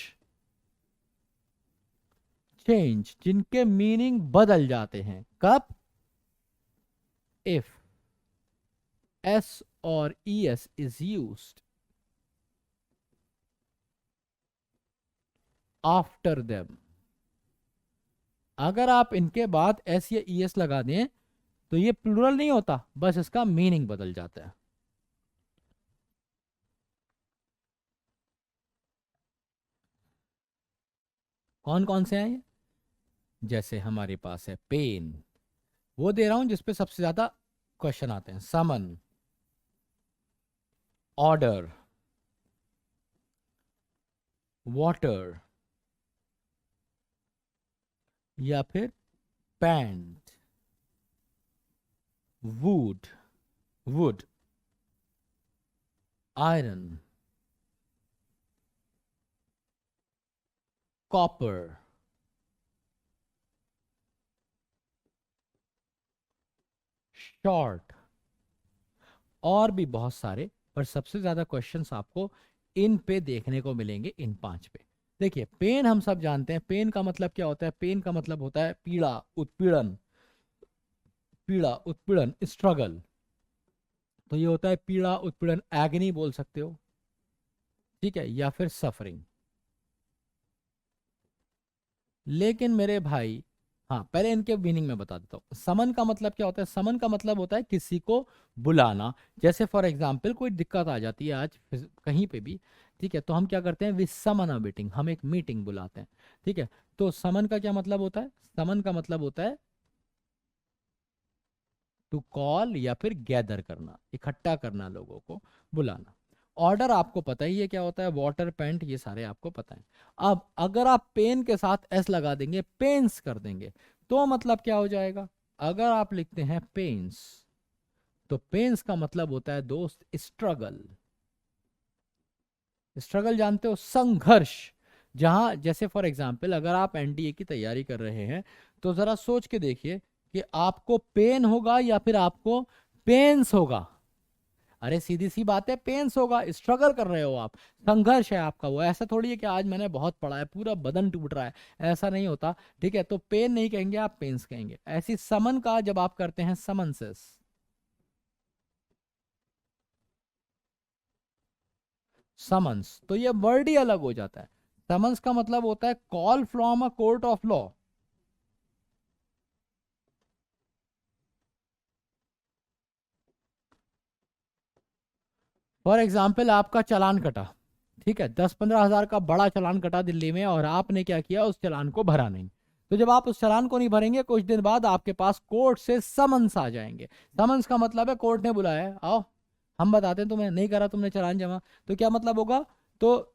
change, जिनके मीनिंग बदल जाते हैं। कब? if s or es is used after them। अगर आप इनके बाद s या es लगा दें तो ये प्लूरल नहीं होता, बस इसका मीनिंग बदल जाता है। कौन कौन से हैं ये? जैसे हमारे पास है पेन, वो दे रहा हूं जिसपे सबसे ज्यादा क्वेश्चन आते हैं। समन, ऑर्डर, वाटर, या फिर pant, would, would, iron, copper, short, और भी बहुत सारे। पर सबसे ज्यादा क्वेश्चंस आपको इन पे देखने को मिलेंगे, इन 5 पे। देखिए पेन हम सब जानते हैं, पेन का मतलब क्या होता है? पेन का मतलब होता है पीड़ा, उत्पीड़न, पीड़ा उत्पीड़न, स्ट्रगल। तो ये होता है पीड़ा उत्पीड़न, एगनी बोल सकते हो, ठीक है, या फिर सफरिंग। लेकिन मेरे भाई, हाँ पहले इनके मीनिंग में बता देता हूँ। समन का मतलब क्या होता है? समन का मतलब होता है किसी को बुलाना। जैसे फॉर एग्जाम्पल कोई दिक्कत आ जाती है आज कहीं पे भी, ठीक है, तो हम क्या करते हैं? वी समन अ मीटिंग, हम एक मीटिंग बुलाते हैं, ठीक है। तो समन का क्या मतलब होता है? समन का मतलब होता है टू कॉल, या फिर गैदर करना, इकट्ठा करना, लोगों को बुलाना। ऑर्डर आपको पता ही है क्या होता है, वाटर, पेंट, ये सारे आपको पता है। अब अगर आप पेन के साथ एस लगा देंगे, पेन्स कर देंगे, तो मतलब क्या हो जाएगा? अगर आप लिखते हैं पेन्स, तो पेन्स का मतलब होता है दोस्त स्ट्रगल। स्ट्रगल जानते हो? संघर्ष। जहां जैसे फॉर एग्जाम्पल अगर आप एनडीए की तैयारी कर रहे हैं तो जरा सोच के देखिए कि आपको पेन होगा या फिर आपको पेन्स होगा। अरे सीधी सी बात है, पेन्स होगा, स्ट्रगल कर रहे हो आप, संघर्ष है आपका वो। ऐसा थोड़ी है कि आज मैंने बहुत पढ़ा है पूरा बदन टूट रहा है, ऐसा नहीं होता, ठीक है। तो पेन नहीं कहेंगे आप, पेन्स कहेंगे। ऐसी समन का जब आप करते हैं समन्सेस, समन्स, तो ये वर्ड ही अलग हो जाता है। समन्स का मतलब होता है call from a court of law. For example आपका चालान कटा, ठीक है, 10-15 हजार का बड़ा चालान कटा दिल्ली में, और आपने क्या किया? उस चालान को भरा नहीं। तो जब आप उस चालान को नहीं भरेंगे, कुछ दिन बाद आपके पास कोर्ट से समन्स आ जाएंगे। समन्स का मतलब है कोर्ट ने बुलाया है, आओ हम बताते हैं तुम्हें, नहीं करा तुमने चालान जमा। तो क्या मतलब होगा? तो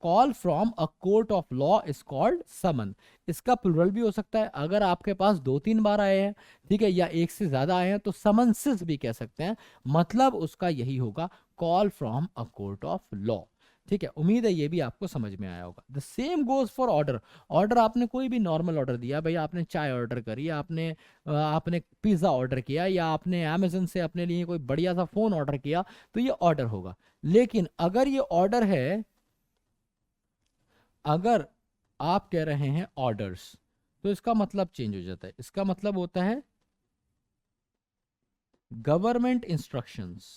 call from a court of law is called summon. इसका प्लूरल भी हो सकता है, अगर आपके पास 2-3 बार आए हैं, ठीक है, या एक से ज्यादा आए हैं, तो समन्सेस भी कह सकते हैं। मतलब उसका यही होगा, call from a court of law, ठीक है। उम्मीद है ये भी आपको समझ में आया होगा। The same goes for order. Order आपने कोई भी नॉर्मल ऑर्डर दिया, भाई आपने चाय ऑर्डर करी, आपने पिज्जा ऑर्डर किया, या आपने अमेजन से अपने लिए कोई बढ़िया सा फोन ऑर्डर किया, तो ये ऑर्डर होगा। लेकिन अगर ये ऑर्डर है, अगर आप कह रहे हैं ऑर्डर्स, तो इसका मतलब चेंज हो जाता है। इसका मतलब होता है गवर्नमेंट इंस्ट्रक्शंस।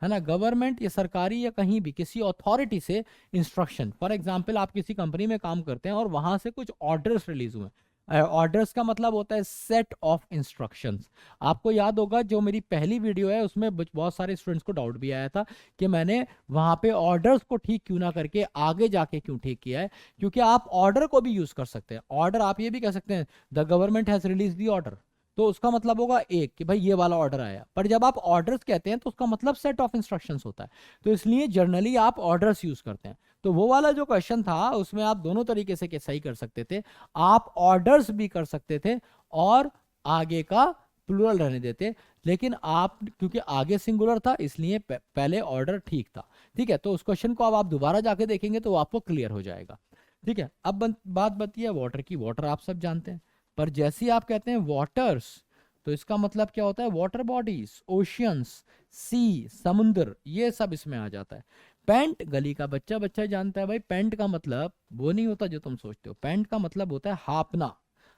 है ना, गवर्नमेंट या सरकारी या कहीं भी किसी अथॉरिटी से इंस्ट्रक्शन, फॉर एग्जांपल आप किसी कंपनी में काम करते हैं और वहां से कुछ ऑर्डर्स रिलीज हुए। ऑर्डर्स का मतलब होता है सेट ऑफ इंस्ट्रक्शंस। आपको याद होगा जो मेरी पहली वीडियो है उसमें बहुत सारे स्टूडेंट्स को डाउट भी आया था कि मैंने वहां पे ऑर्डर्स को ठीक क्यों ना करके आगे जाके क्यों ठीक किया है, क्योंकि आप ऑर्डर को भी यूज कर सकते हैं। ऑर्डर आप ये भी कह सकते हैं the government has release the order, तो उसका मतलब होगा एक कि भाई ये वाला ऑर्डर आया। पर जब आप ऑर्डर्स कहते हैं तो उसका मतलब सेट ऑफ इंस्ट्रक्शंस होता है, तो इसलिए जर्नली आप ऑर्डर्स यूज करते हैं। तो वो वाला जो क्वेश्चन था उसमें आप दोनों तरीके से सही कर सकते थे, आप ऑर्डर्स भी कर सकते थे और आगे का प्लूरल रहने देते, लेकिन आप क्योंकि आगे सिंगुलर था इसलिए पहले ऑर्डर ठीक था। ठीक है, तो उस क्वेश्चन को अब आप दोबारा जाके देखेंगे तो आपको क्लियर हो जाएगा। ठीक है, अब बात बनती है वाटर की। वाटर आप सब जानते हैं, पर जैसे ही आप कहते हैं वाटर्स तो इसका मतलब क्या होता है, वाटर बॉडीज, ओशियंस, सी, समुद्र, ये सब इसमें आ जाता है। पैंट गली का बच्चा बच्चा जानता है भाई, पैंट का मतलब वो नहीं होता जो तुम सोचते हो। पैंट का मतलब होता है हापना।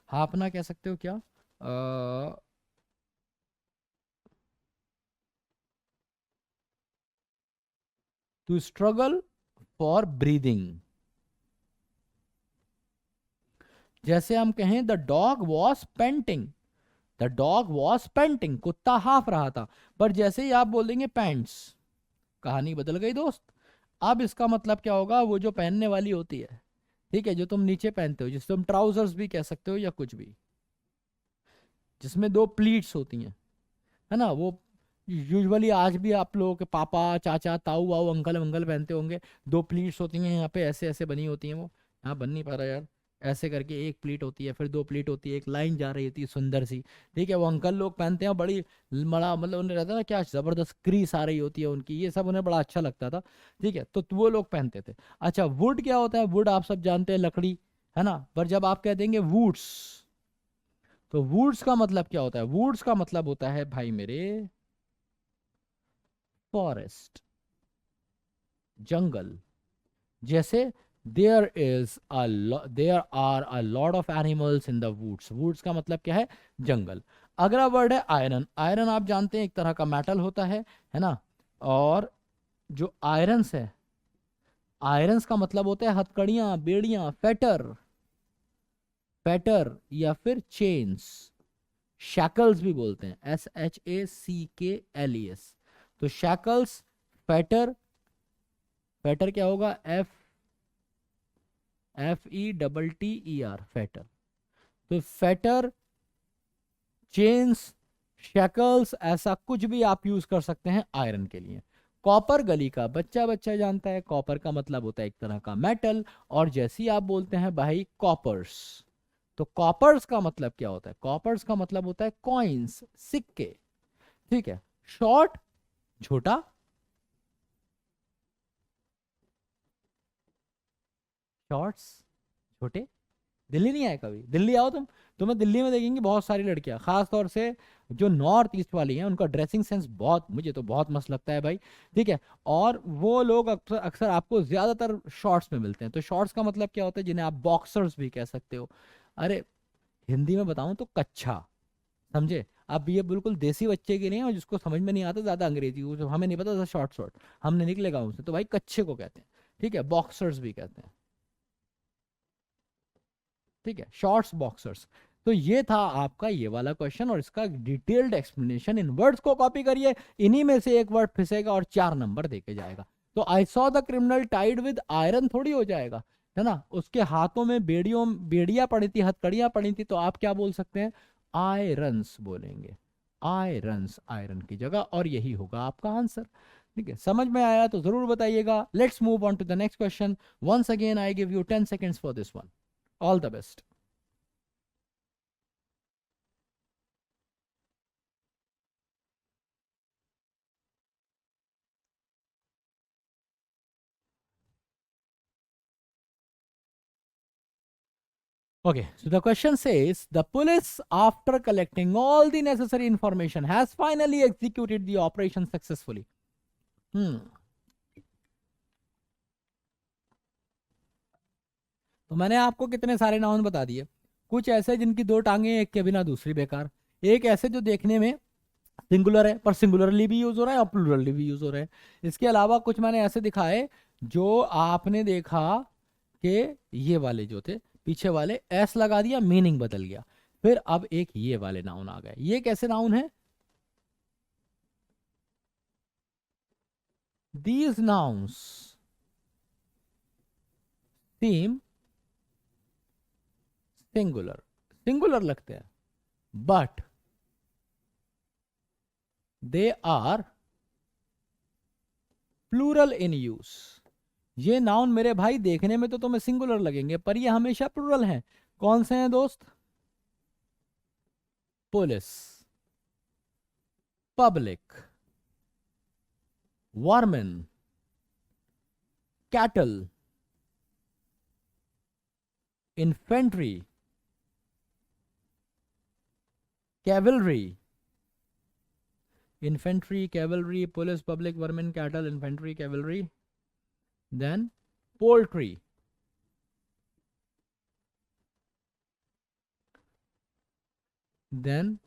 हापना कह सकते हो क्या, टू स्ट्रगल फॉर ब्रीदिंग। जैसे हम कहें the dog was painting, the dog was painting, कुत्ता हाफ रहा था। पर जैसे ही आप बोल देंगे पैंट्स, कहानी बदल गई दोस्त। अब इसका मतलब क्या होगा, वो जो पहनने वाली होती है, ठीक है, जो तुम नीचे पहनते हो, जिसे तुम ट्राउजर्स भी कह सकते हो या कुछ भी, जिसमें दो प्लीट्स होती हैं, है ना, वो यूजुअली आज भी आप लोगों के पापा चाचा ताऊ वाऊ अंकल वंकल पहनते होंगे। दो प्लीट्स होती हैं यहाँ पे, ऐसे ऐसे बनी होती हैं, वो यहाँ बन नहीं पा रहा यार, ऐसे करके एक प्लीट होती है, फिर दो प्लीट होती है, एक लाइन जा रही होती है सुंदर सी। ठीक है, वो अंकल लोग पहनते हैं, बड़ी बड़ा मतलब उन्हें रहता है ना, क्या जबरदस्त क्रीस आ रही होती है उनकी, ये सब उन्हें बड़ा अच्छा लगता था। ठीक है, तो वो लोग पहनते थे। अच्छा, वुड क्या होता है, वुड आप सब जानते हैं लकड़ी, है ना। पर जब आप कह देंगे वुड्स, तो वुड्स का मतलब क्या होता है, वुड्स का मतलब होता है भाई मेरे फॉरेस्ट, जंगल। जैसे there are a lot of animals in the woods, woods का मतलब क्या है, जंगल। अगला वर्ड है आयरन। आयरन आप जानते हैं एक तरह का मेटल होता है ना। और जो आयरन्स है, आयरन्स का मतलब होता है हथकड़ियां, बेड़ियां, फेटर, फेटर या फिर चेन्स, शैकल्स भी बोलते हैं, SHACKLES। तो शैकल्स, फेटर, फेटर क्या होगा, FETTER, फेटर। तो फेटर, चेन्स, शैकल्स, ऐसा कुछ भी आप यूज कर सकते हैं आयरन के लिए। कॉपर गली का बच्चा बच्चा जानता है, कॉपर का मतलब होता है एक तरह का मेटल। और जैसे ही आप बोलते हैं भाई कॉपर्स, तो कॉपर्स का मतलब क्या होता है, कॉपर्स का मतलब होता है कॉइन्स, सिक्के। ठीक है, शॉर्ट छोटा, शॉर्ट्स छोटे। दिल्ली नहीं आए कभी, दिल्ली आओ तुम, तुम्हें दिल्ली में देखेंगे बहुत सारी लड़कियां, खास तौर से जो नॉर्थ ईस्ट वाली हैं, उनका ड्रेसिंग सेंस बहुत, मुझे तो बहुत मस्त लगता है भाई। ठीक है, और वो लोग अक्सर अक्सर आपको ज्यादातर शॉर्ट्स में मिलते हैं। तो शॉर्ट्स का मतलब क्या होता है, जिन्हें आप बॉक्सर्स भी कह सकते हो। अरे हिंदी में बताऊं तो कच्छा, समझे। अब ये बिल्कुल देसी बच्चे की नहीं है, और जिसको समझ में नहीं आता ज्यादा अंग्रेजी, वो जो हमें नहीं पता था शॉर्ट शॉर्ट, हमने निकलेगा उनसे, तो भाई कच्छे को कहते हैं। ठीक है, बॉक्सर्स भी कहते हैं। ठीक है, शॉर्ट्स, बॉक्सर्स। तो ये था आपका ये वाला क्वेश्चन, और इसका डिटेल्ड एक्सप्लेनेशन इन वर्ड्स को कॉपी करिए, इन्हीं में से एक वर्ड फिसेगा और 4 नंबर देके जाएगा। तो I saw the criminal tied with iron थोड़ी हो जाएगा, है ना, उसके हाथों में बेड़ियां पड़ी थी, हथकड़ियां पड़ी थी, तो आप क्या बोल सकते हैं, आयरन्स बोलेंगे, आयरन्स, आयरन की जगह, और यही होगा आपका आंसर। ठीक है, समझ में आया तो जरूर बताइएगा। Let's move on to the next question. Once again I give you 10 seconds for this one. All the best. Okay, so the question says the police, after collecting all the necessary information, has finally executed the operation successfully. Hmm. तो मैंने आपको कितने सारे noun बता दिए। कुछ ऐसे जिनकी दो टांगे, एक के बिना दूसरी बेकार। एक ऐसे जो देखने में सिंगुलर है पर सिंगुलरली भी यूज हो रहा है और प्लूरली भी यूज हो रहा है। इसके अलावा कुछ मैंने ऐसे दिखाए जो आपने देखा कि ये वाले जो थे पीछे वाले एस लगा दिया, मीनिंग बदल गया। फिर अब एक ये वाले नाउन आ गए। ये कैसे नाउन है? These nouns seem singular, singular लगते हैं, but they are plural in use. ये नाउन मेरे भाई देखने में तो तुम्हें सिंगुलर लगेंगे पर ये हमेशा प्लूरल हैं। कौन से हैं दोस्त? Police, public, vermin, cattle, infantry, cavalry, infantry, cavalry, police, public, vermin, cattle, infantry, cavalry, then poultry, then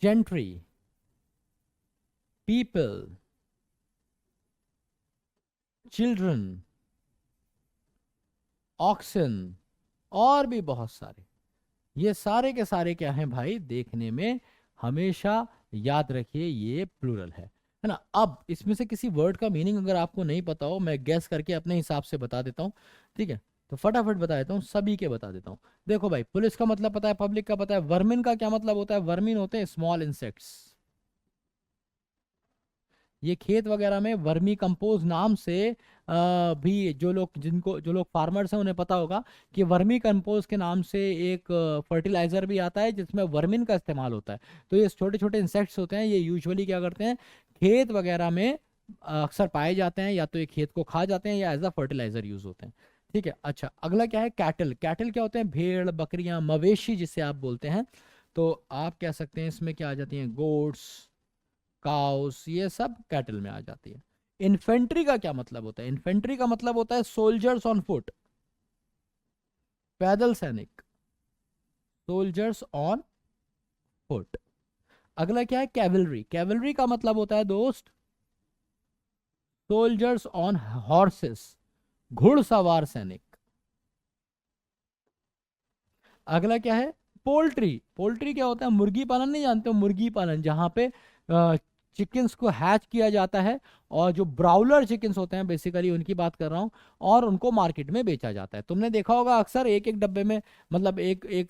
gentry, people, children, oxen, और भी बहुत सारे। ये सारे के सारे क्या हैं भाई? देखने में हमेशा याद रखिए ये प्लूरल है ना। अब इसमें से किसी वर्ड का मीनिंग अगर आपको नहीं पता हो, मैं गैस करके अपने हिसाब से बता देता हूँ। ठीक है, तो फटाफट बता देता हूँ, सभी के बता देता हूँ। देखो भाई, पुलिस का मतलब पता है, पब्लिक का पता है, वर्मिन का क्या मतलब होता है? वर्मिन होते हैं स्मॉल इंसेक्ट्स। ये खेत वगैरह में वर्मी कंपोज नाम से भी जो लोग फार्मर्स हैं उन्हें पता होगा कि वर्मी कंपोज के नाम से एक फर्टिलाइजर भी आता है जिसमें वर्मिन का इस्तेमाल होता है। तो ये छोटे छोटे इंसेक्ट्स होते हैं, ये यूजुअली क्या करते हैं, खेत वगैरह में अक्सर पाए जाते हैं, या तो ये खेत को खा जाते हैं या एज अ फर्टिलाइजर यूज होते हैं। ठीक है, अच्छा अगला क्या है? कैटल। कैटल क्या होते हैं? भेड़, बकरियां, मवेशी जिसे आप बोलते हैं। तो आप कह सकते हैं इसमें क्या आ जाती हैं? गोट्स, काउस, ये सब कैटल में आ जाती है। इन्फेंट्री का क्या मतलब होता है? इन्फेंट्री का मतलब होता है सोल्जर्स ऑन फुट, पैदल सैनिक, सोल्जर्स ऑन फुट। अगला क्या है? कैवलरी। कैवलरी का मतलब होता है दोस्त सोल्जर्स ऑन हॉर्सेस, घुड़सवार सैनिक। अगला क्या है? पोल्ट्री। पोल्ट्री क्या होता है? मुर्गी पालन, नहीं जानते हो? मुर्गी पालन जहां पे चिकन्स को हैच किया जाता है, और जो ब्राउलर चिकन्स होते हैं बेसिकली उनकी बात कर रहा हूँ, और उनको मार्केट में बेचा जाता है। तुमने देखा होगा अक्सर एक एक डब्बे में, मतलब एक एक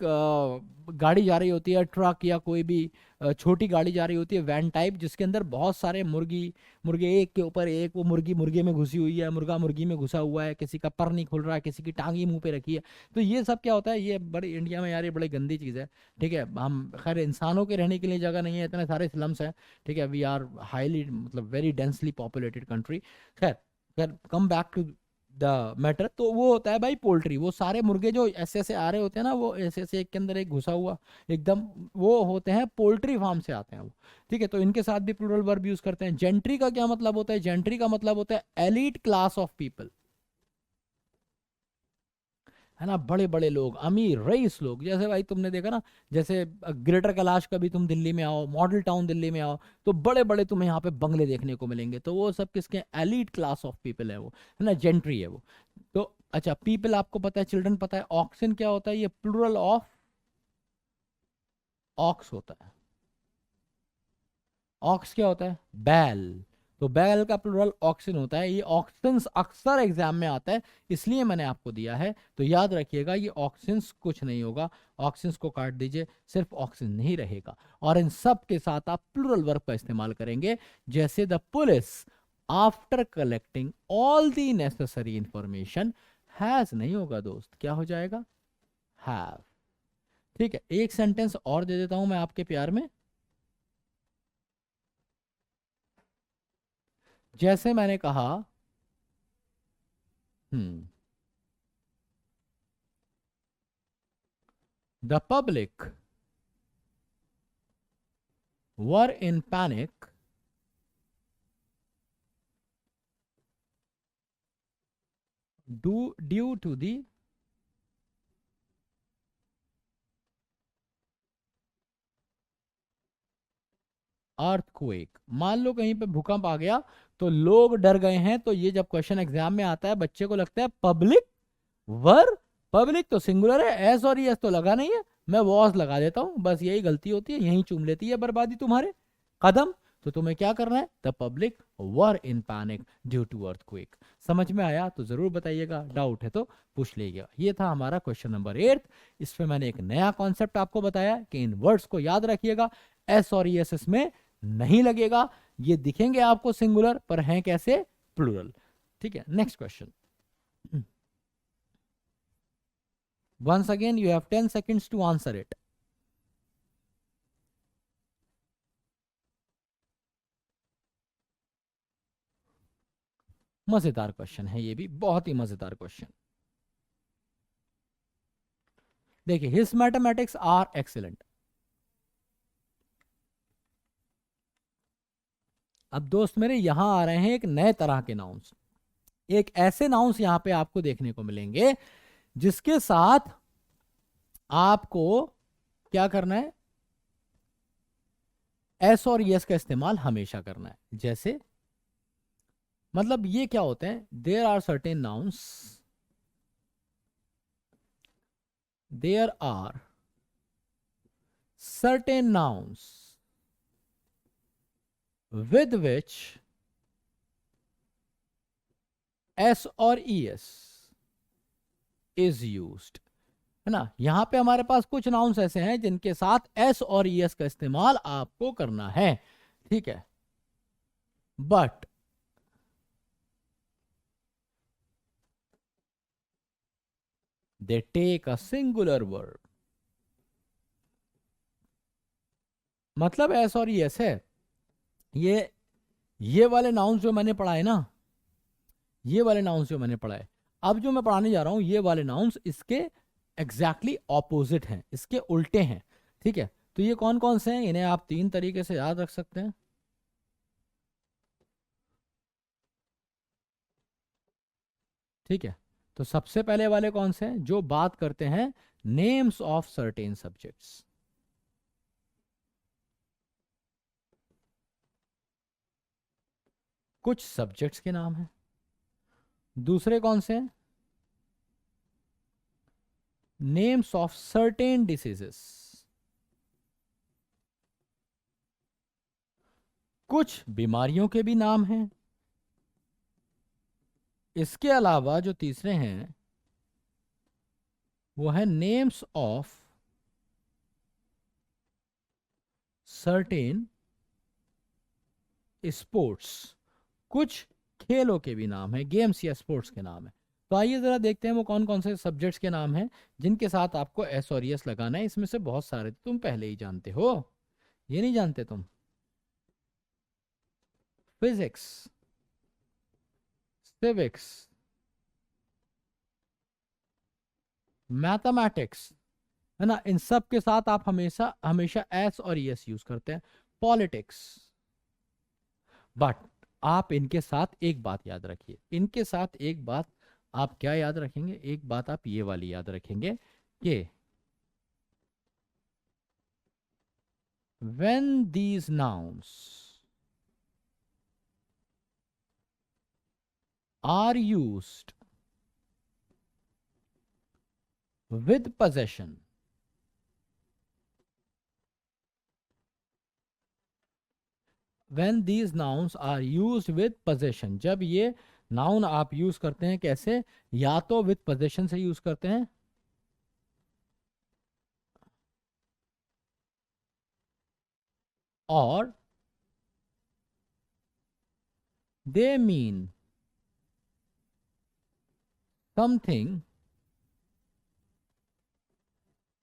गाड़ी जा रही होती है, ट्रक या कोई भी छोटी गाड़ी जा रही होती है, वैन टाइप, जिसके अंदर बहुत सारे मुर्गे एक के ऊपर एक, वो मुर्गी मुर्गे में घुसी हुई है, मुर्गा मुर्गी में घुसा हुआ है, किसी का पर नहीं खुल रहा है, किसी की टांगी मुंह पे रखी है। तो ये सब क्या होता है? ये बड़ी इंडिया में यार ये बड़ी गंदी चीज़ है। ठीक है, हम खैर इंसानों के रहने के लिए जगह नहीं है, इतने सारे स्लम्स हैं। ठीक है, वी आर हाईली, मतलब वेरी डेंसली पॉपुलेटेड कंट्री। खैर, खैर come back to the matter. तो वो होता है भाई पोल्ट्री, वो सारे मुर्गे जो ऐसे ऐसे आ रहे होते हैं ना, वो ऐसे ऐसे एक के अंदर एक घुसा हुआ एकदम, वो होते हैं पोल्ट्री फार्म से आते हैं वो। ठीक है, तो इनके साथ भी प्लूरल वर्ब यूज करते हैं। जेंट्री का क्या मतलब होता है? जेंट्री का मतलब होता है एलीट क्लास ऑफ पीपल, है ना, बड़े बड़े लोग, अमीर रईस लोग। जैसे भाई तुमने देखा ना, जैसे ग्रेटर कैलाश कभी तुम दिल्ली में आओ, मॉडल टाउन दिल्ली में आओ, तो बड़े बड़े तुम्हें यहाँ पे बंगले देखने को मिलेंगे। तो वो सब किसके? एलीट क्लास ऑफ पीपल है वो, है ना, जेंट्री है वो। तो अच्छा, पीपल आपको पता है, चिल्ड्रन पता है। ऑक्सन क्या होता है? ये प्लूरल ऑफ ऑक्स होता है। ऑक्स क्या होता है? बैल। तो बैल का प्लूरल ऑक्सिन होता है। ये ऑक्सिन्स अक्सर एग्जाम में आता है, इसलिए मैंने आपको दिया है। तो याद रखिएगा, ये ऑक्सिन्स कुछ नहीं होगा, ऑक्सिन्स को काट दीजिए, सिर्फ ऑक्सिन नहीं रहेगा। और इन सब के साथ आप प्लूरल वर्ब का इस्तेमाल करेंगे, जैसे the police after collecting all the necessary information has, नहीं होगा दोस्त, क्या हो जाएगा? हैव। ठीक है, एक सेंटेंस और दे देता हूं मैं आपके प्यार में। जैसे मैंने कहा, हम्म, the public were in panic due to the earthquake, मान लो कहीं पे भूकंप आ गया तो लोग डर गए हैं, तो ये जब क्वेश्चन एग्जाम में आता है बच्चे को लगता है पब्लिक वर, पब्लिक तो सिंगुलर है, एस और एस तो लगा नहीं है, मैं वॉज लगा देता हूं, बस यही गलती होती है, यही चूम लेती है बर्बादी तुम्हारे कदम। तो तुम्हें क्या करना है, the public were in panic due to earthquake. समझ में आया तो जरूर बताइएगा, डाउट है तो पूछ लीजिएगा। ये था हमारा क्वेश्चन नंबर 8। इसमें मैंने एक नया कॉन्सेप्ट आपको बताया कि इन वर्ड्स को याद रखिएगा, एस और एस इसमें नहीं लगेगा, ये दिखेंगे आपको सिंगुलर पर हैं कैसे, प्लूरल। ठीक है, next question. Once again, you have 10 seconds to answer it. मजेदार क्वेश्चन है ये भी, बहुत ही मजेदार क्वेश्चन। देखिए, हिज मैथमेटिक्स आर एक्सीलेंट। अब दोस्त मेरे यहां आ रहे हैं एक नए तरह के नाउन्स, एक ऐसे नाउन्स यहां पे आपको देखने को मिलेंगे जिसके साथ आपको क्या करना है, एस और यस का इस्तेमाल हमेशा करना है। जैसे मतलब ये क्या होते हैं, there are certain nouns, there are certain nouns with which s और es is used, है ना। यहां पे हमारे पास कुछ नाउन्स ऐसे हैं जिनके साथ s और es का इस्तेमाल आपको करना है, ठीक है। But they take a singular word, मतलब s और es है, ये वाले नाउन्स जो मैंने पढ़ाए ना, ये वाले नाउन्स जो मैंने पढ़ाए, अब जो मैं पढ़ाने जा रहा हूं ये वाले नाउन्स इसके एग्जैक्टली ऑपोजिट हैं, इसके उल्टे हैं, ठीक है। तो ये कौन कौन से हैं, इन्हें आप 3 तरीके से याद रख सकते हैं, ठीक है। तो सबसे पहले वाले कौन से हैं, जो बात करते हैं नेम्स ऑफ सर्टेन सब्जेक्ट्स, कुछ सब्जेक्ट्स के नाम हैं। दूसरे कौन से हैं, नेम्स ऑफ सर्टेन डिसीजेस, कुछ बीमारियों के भी नाम हैं। इसके अलावा जो तीसरे हैं वो है नेम्स ऑफ सर्टेन स्पोर्ट्स, कुछ खेलों के भी नाम है, गेम्स या स्पोर्ट्स के नाम है। तो आइए जरा देखते हैं वो कौन कौन से सब्जेक्ट्स के नाम हैं जिनके साथ आपको एस और एस लगाना है। इसमें से बहुत सारे तुम पहले ही जानते हो, ये नहीं जानते तुम। फिजिक्स, सिविक्स, मैथमेटिक्स, है ना, इन सब के साथ आप हमेशा हमेशा एस और एस यूज करते हैं। पॉलिटिक्स, बट आप इनके साथ एक बात याद रखिए, इनके साथ एक बात आप क्या याद रखेंगे, एक बात आप ये वाली याद रखेंगे कि when these nouns are used with possession, when these nouns are used with possession, जब ये नाउन आप यूज करते हैं कैसे, या तो विद पोजेशन से यूज करते हैं, और they mean something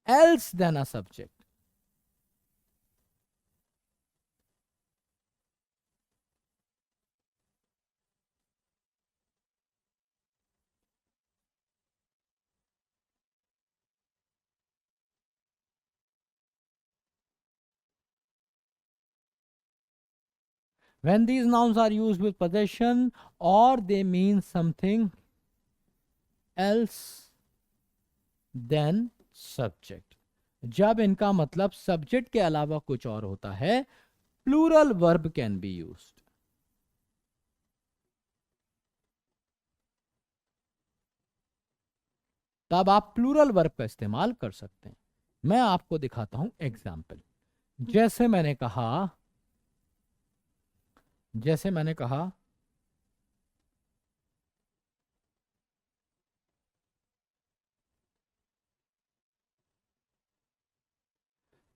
else than a subject. When these nouns are used with possession or they mean something else than subject, जब इनका मतलब सब्जेक्ट के अलावा कुछ और होता है plural verb can be used. तब आप प्लूरल वर्ब का इस्तेमाल कर सकते हैं। मैं आपको दिखाता हूं एग्जाम्पल। जैसे मैंने कहा, जैसे मैंने कहा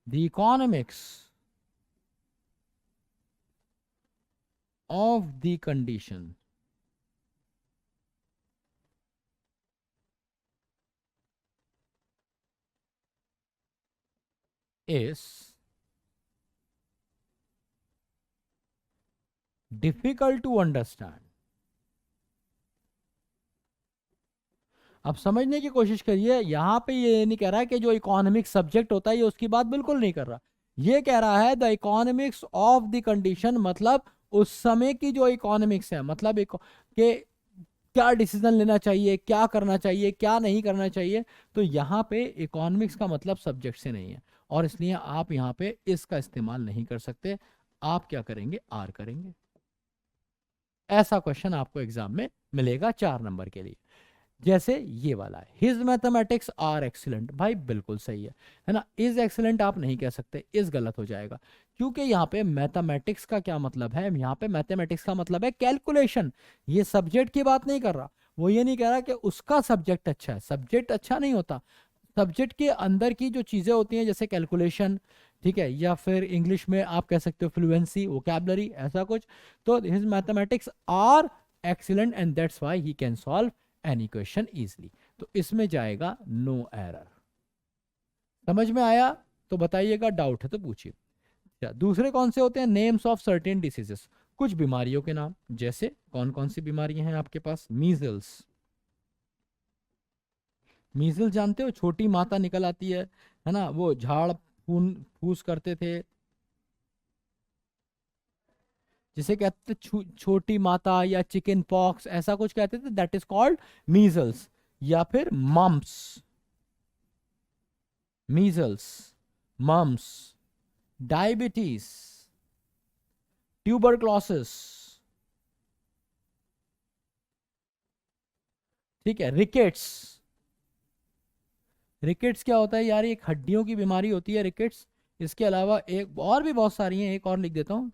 the economics of the condition is difficult to understand. अब समझने की कोशिश करिए, यहां पे ये नहीं कह रहा है कि जो इकोनॉमिक सब्जेक्ट होता है ये उसकी बात बिल्कुल नहीं कर रहा। ये कह रहा है the economics of the condition, मतलब उस समय की जो इकोनॉमिक्स है, मतलब कि क्या डिसीजन लेना चाहिए, क्या करना चाहिए, क्या नहीं करना चाहिए। तो यहाँ पे इकोनॉमिक्स का मतलब सब्जेक्ट से नहीं है, और इसलिए आप यहाँ पे इसका इस्तेमाल नहीं कर सकते। आप क्या करेंगे, आर करेंगे। ऐसा क्वेश्चन आपको एग्जाम में मिलेगा 4 नंबर के लिए। जैसे ये वाला है, हिज मैथमेटिक्स आर एक्सीलेंट। भाई बिल्कुल सही है ना। इज एक्सीलेंट आप नहीं कह सकते, इज गलत हो जाएगा, क्योंकि यहाँ पे मैथमेटिक्स का क्या मतलब है, यहाँ पे मैथमेटिक्स का मतलब है कैलकुलेशन। ये सब्जेक्ट की बात नहीं कर रहा। वो ये नहीं कह रहा कि उसका सब्जेक्ट अच्छा है, सब्जेक्ट अच्छा नहीं होता। सब्जेक्ट के अंदर की जो चीजें होती हैं, जैसे कैलकुलेशन, ठीक है, या फिर इंग्लिश में आप कह सकते हो फ्लुएंसी, वोकैबुलरी, ऐसा कुछ। तो his mathematics are excellent and that's why he can solve any question easily. तो इसमें जाएगा नो एरर। समझ में आया तो बताइएगा, डाउट है तो पूछिए। अच्छा, दूसरे कौन से होते हैं, नेम्स ऑफ सर्टेन डिसीजेस, कुछ बीमारियों के नाम। जैसे कौन कौन सी बीमारियां हैं आपके पास, मीजल्स। मीजल्स जानते हो, छोटी माता निकल आती है ना, वो झाड़ फून फूस करते थे, जिसे कहते थे छोटी माता या चिकन पॉक्स, ऐसा कुछ कहते थे, दैट इज कॉल्ड मीजल्स। या फिर mumps, measles, mumps, diabetes, tuberculosis, ठीक है, रिकेट्स। रिकेट्स क्या होता है यार, ये एक हड्डियों की बीमारी होती है रिकेट्स। इसके अलावा एक और भी बहुत सारी हैं, एक और लिख देता हूँ,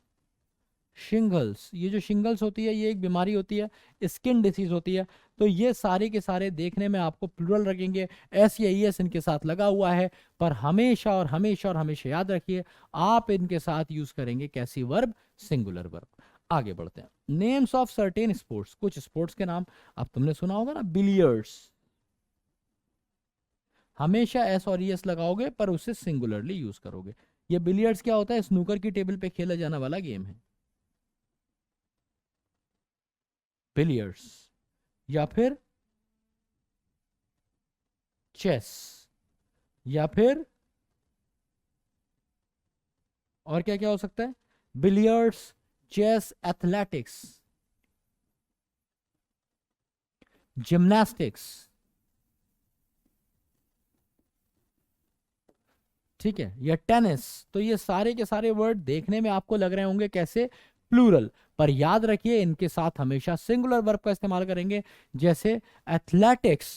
शिंगल्स। ये जो शिंगल्स होती है ये एक बीमारी होती है, स्किन डिसीज होती है। तो ये सारे के सारे देखने में आपको प्लूरल रखेंगे, एस या ई एस इनके साथ लगा हुआ है, पर हमेशा और हमेशा और हमेशा याद रखिए, आप इनके साथ यूज करेंगे कैसी वर्ब, सिंगुलर वर्ब। आगे बढ़ते हैं, नेम्स ऑफ सर्टेन स्पोर्ट्स, कुछ स्पोर्ट्स के नाम। अब तुमने सुना होगा ना, बिलियर्ड्स, हमेशा एस और ई एस लगाओगे पर उसे सिंगुलरली यूज करोगे। ये बिलियर्ड्स क्या होता है, स्नूकर की टेबल पे खेला जाने वाला गेम है, बिलियर्ड्स। या फिर चेस, या फिर और क्या क्या हो सकता है, बिलियर्ड्स, चेस, एथलेटिक्स, जिम्नास्टिक्स, ठीक है, या टेनिस। तो ये सारे के सारे वर्ड देखने में आपको लग रहे होंगे कैसे, प्लूरल, पर याद रखिए इनके साथ हमेशा सिंगुलर वर्ब का इस्तेमाल करेंगे। जैसे एथलेटिक्स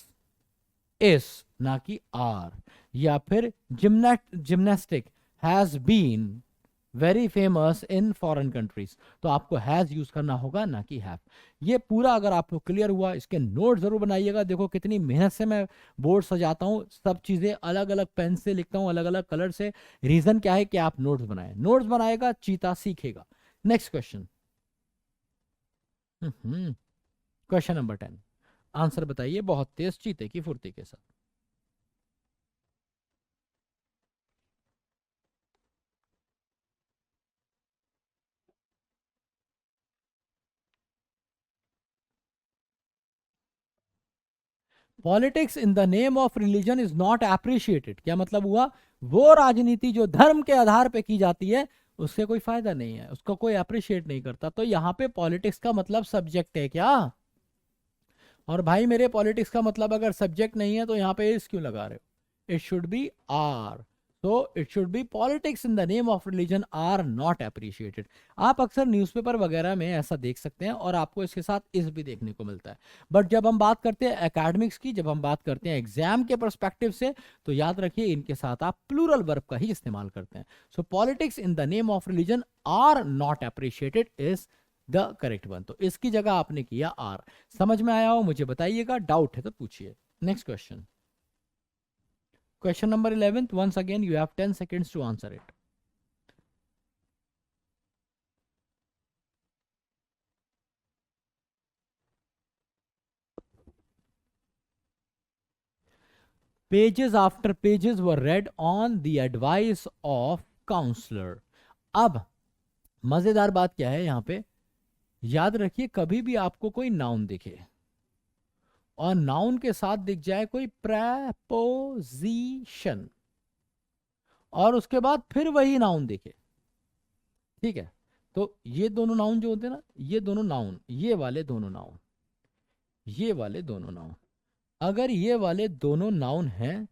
इज, ना कि आर। या फिर gymnastic has been very famous in foreign countries, तो आपको हैज यूज करना होगा, ना कि हैव। ये पूरा अगर आपको क्लियर हुआ, इसके नोट जरूर बनाइएगा। देखो कितनी मेहनत से मैं बोर्ड सजाता हूँ, सब चीजें अलग अलग पेन से लिखता हूँ, अलग अलग कलर से। रीजन क्या है कि आप नोट्स बनाए, नोट्स बनाएगा चीता सीखेगा। Next question, question number 10, answer बताइए बहुत तेज चीते की फुर्ती के साथ। Politics in the name of religion is not appreciated, क्या मतलब हुआ, वो राजनीति जो धर्म के आधार पे की जाती है उससे कोई फायदा नहीं है, उसको कोई अप्रिशिएट नहीं करता। तो यहाँ पे पॉलिटिक्स का मतलब सब्जेक्ट है क्या, और भाई मेरे पॉलिटिक्स का मतलब अगर सब्जेक्ट नहीं है तो यहाँ पे इस क्यों लगा रहे हो, इट शुड बी आर। तो it should be politics in the name of religion are not appreciated. आप अक्सर न्यूज़पेपर वगैरह में ऐसा देख सकते हैं और आपको इसके साथ इस भी देखने को मिलता है। बट जब हम बात करते हैं एकेडमिक्स की, जब हम बात करते हैं एग्जाम के परस्पेक्टिव से, तो याद रखिए इनके साथ आप प्लूरल वर्ब का ही इस्तेमाल करते हैं। So politics in the name of religion are not appreciated is the correct one. तो इसकी जगह आपने किया आर। समझ में आया हो मुझे बताइएगा, डाउट है तो पूछिए। Next question, question number 11th. Once again you have 10 seconds to answer it. Pages after pages were read on the advice of counselor. अब मजेदार बात क्या है यहां पे, याद रखिए कभी भी आपको कोई नाउन दिखे और नाउन के साथ दिख जाए कोई प्रेपोजिशन और उसके बाद फिर वही नाउन दिखे, ठीक है, तो ये दोनों नाउन जो होते हैं ना, ये दोनों नाउन, ये वाले दोनों नाउन, ये वाले दोनों नाउन, अगर ये वाले दोनों नाउन हैं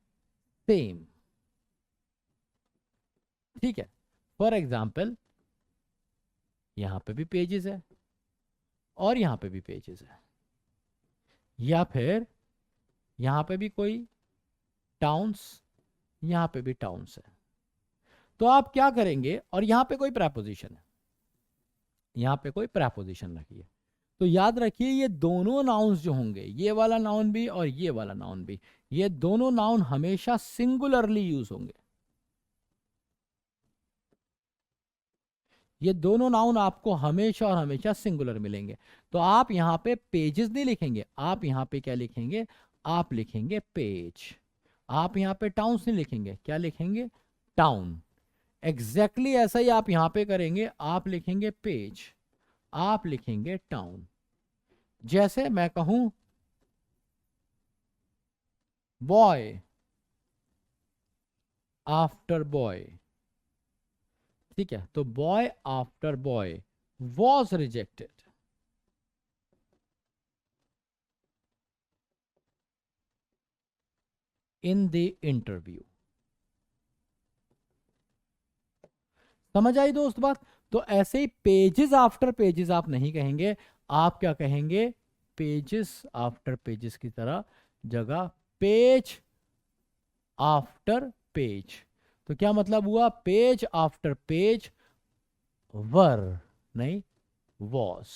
सेम, ठीक है, फॉर एग्जाम्पल यहां पे भी पेजेस है और यहां पे भी पेजेस है, या फिर यहां पे भी कोई टाउन्स, यहां पे भी टाउन्स है, तो आप क्या करेंगे, और यहां पे कोई प्रेपोजिशन है, यहां पे कोई प्रेपोजिशन रखिए, तो याद रखिए ये दोनों नाउन्स जो होंगे, ये वाला नाउन भी और ये वाला नाउन भी, ये दोनों नाउन हमेशा सिंगुलरली यूज होंगे। ये दोनों नाउन आपको हमेशा और हमेशा सिंगुलर मिलेंगे। तो आप यहां पे पेजेस नहीं लिखेंगे, आप यहां पे क्या लिखेंगे, आप लिखेंगे पेज। आप यहां पे टाउन्स नहीं लिखेंगे, क्या लिखेंगे, टाउन। एग्जैक्टली ऐसा ही आप यहां पे करेंगे, आप लिखेंगे पेज, आप लिखेंगे टाउन। जैसे मैं कहूं बॉय आफ्टर बॉय, ठीक है, तो boy after boy was rejected in the interview. समझ आई दोस्त बात। तो ऐसे ही पेजेस आफ्टर पेजेस आप नहीं कहेंगे, आप क्या कहेंगे, पेजेस आफ्टर पेजेस की तरह जगह पेज आफ्टर पेज। तो क्या मतलब हुआ, पेज आफ्टर पेज वर नहीं was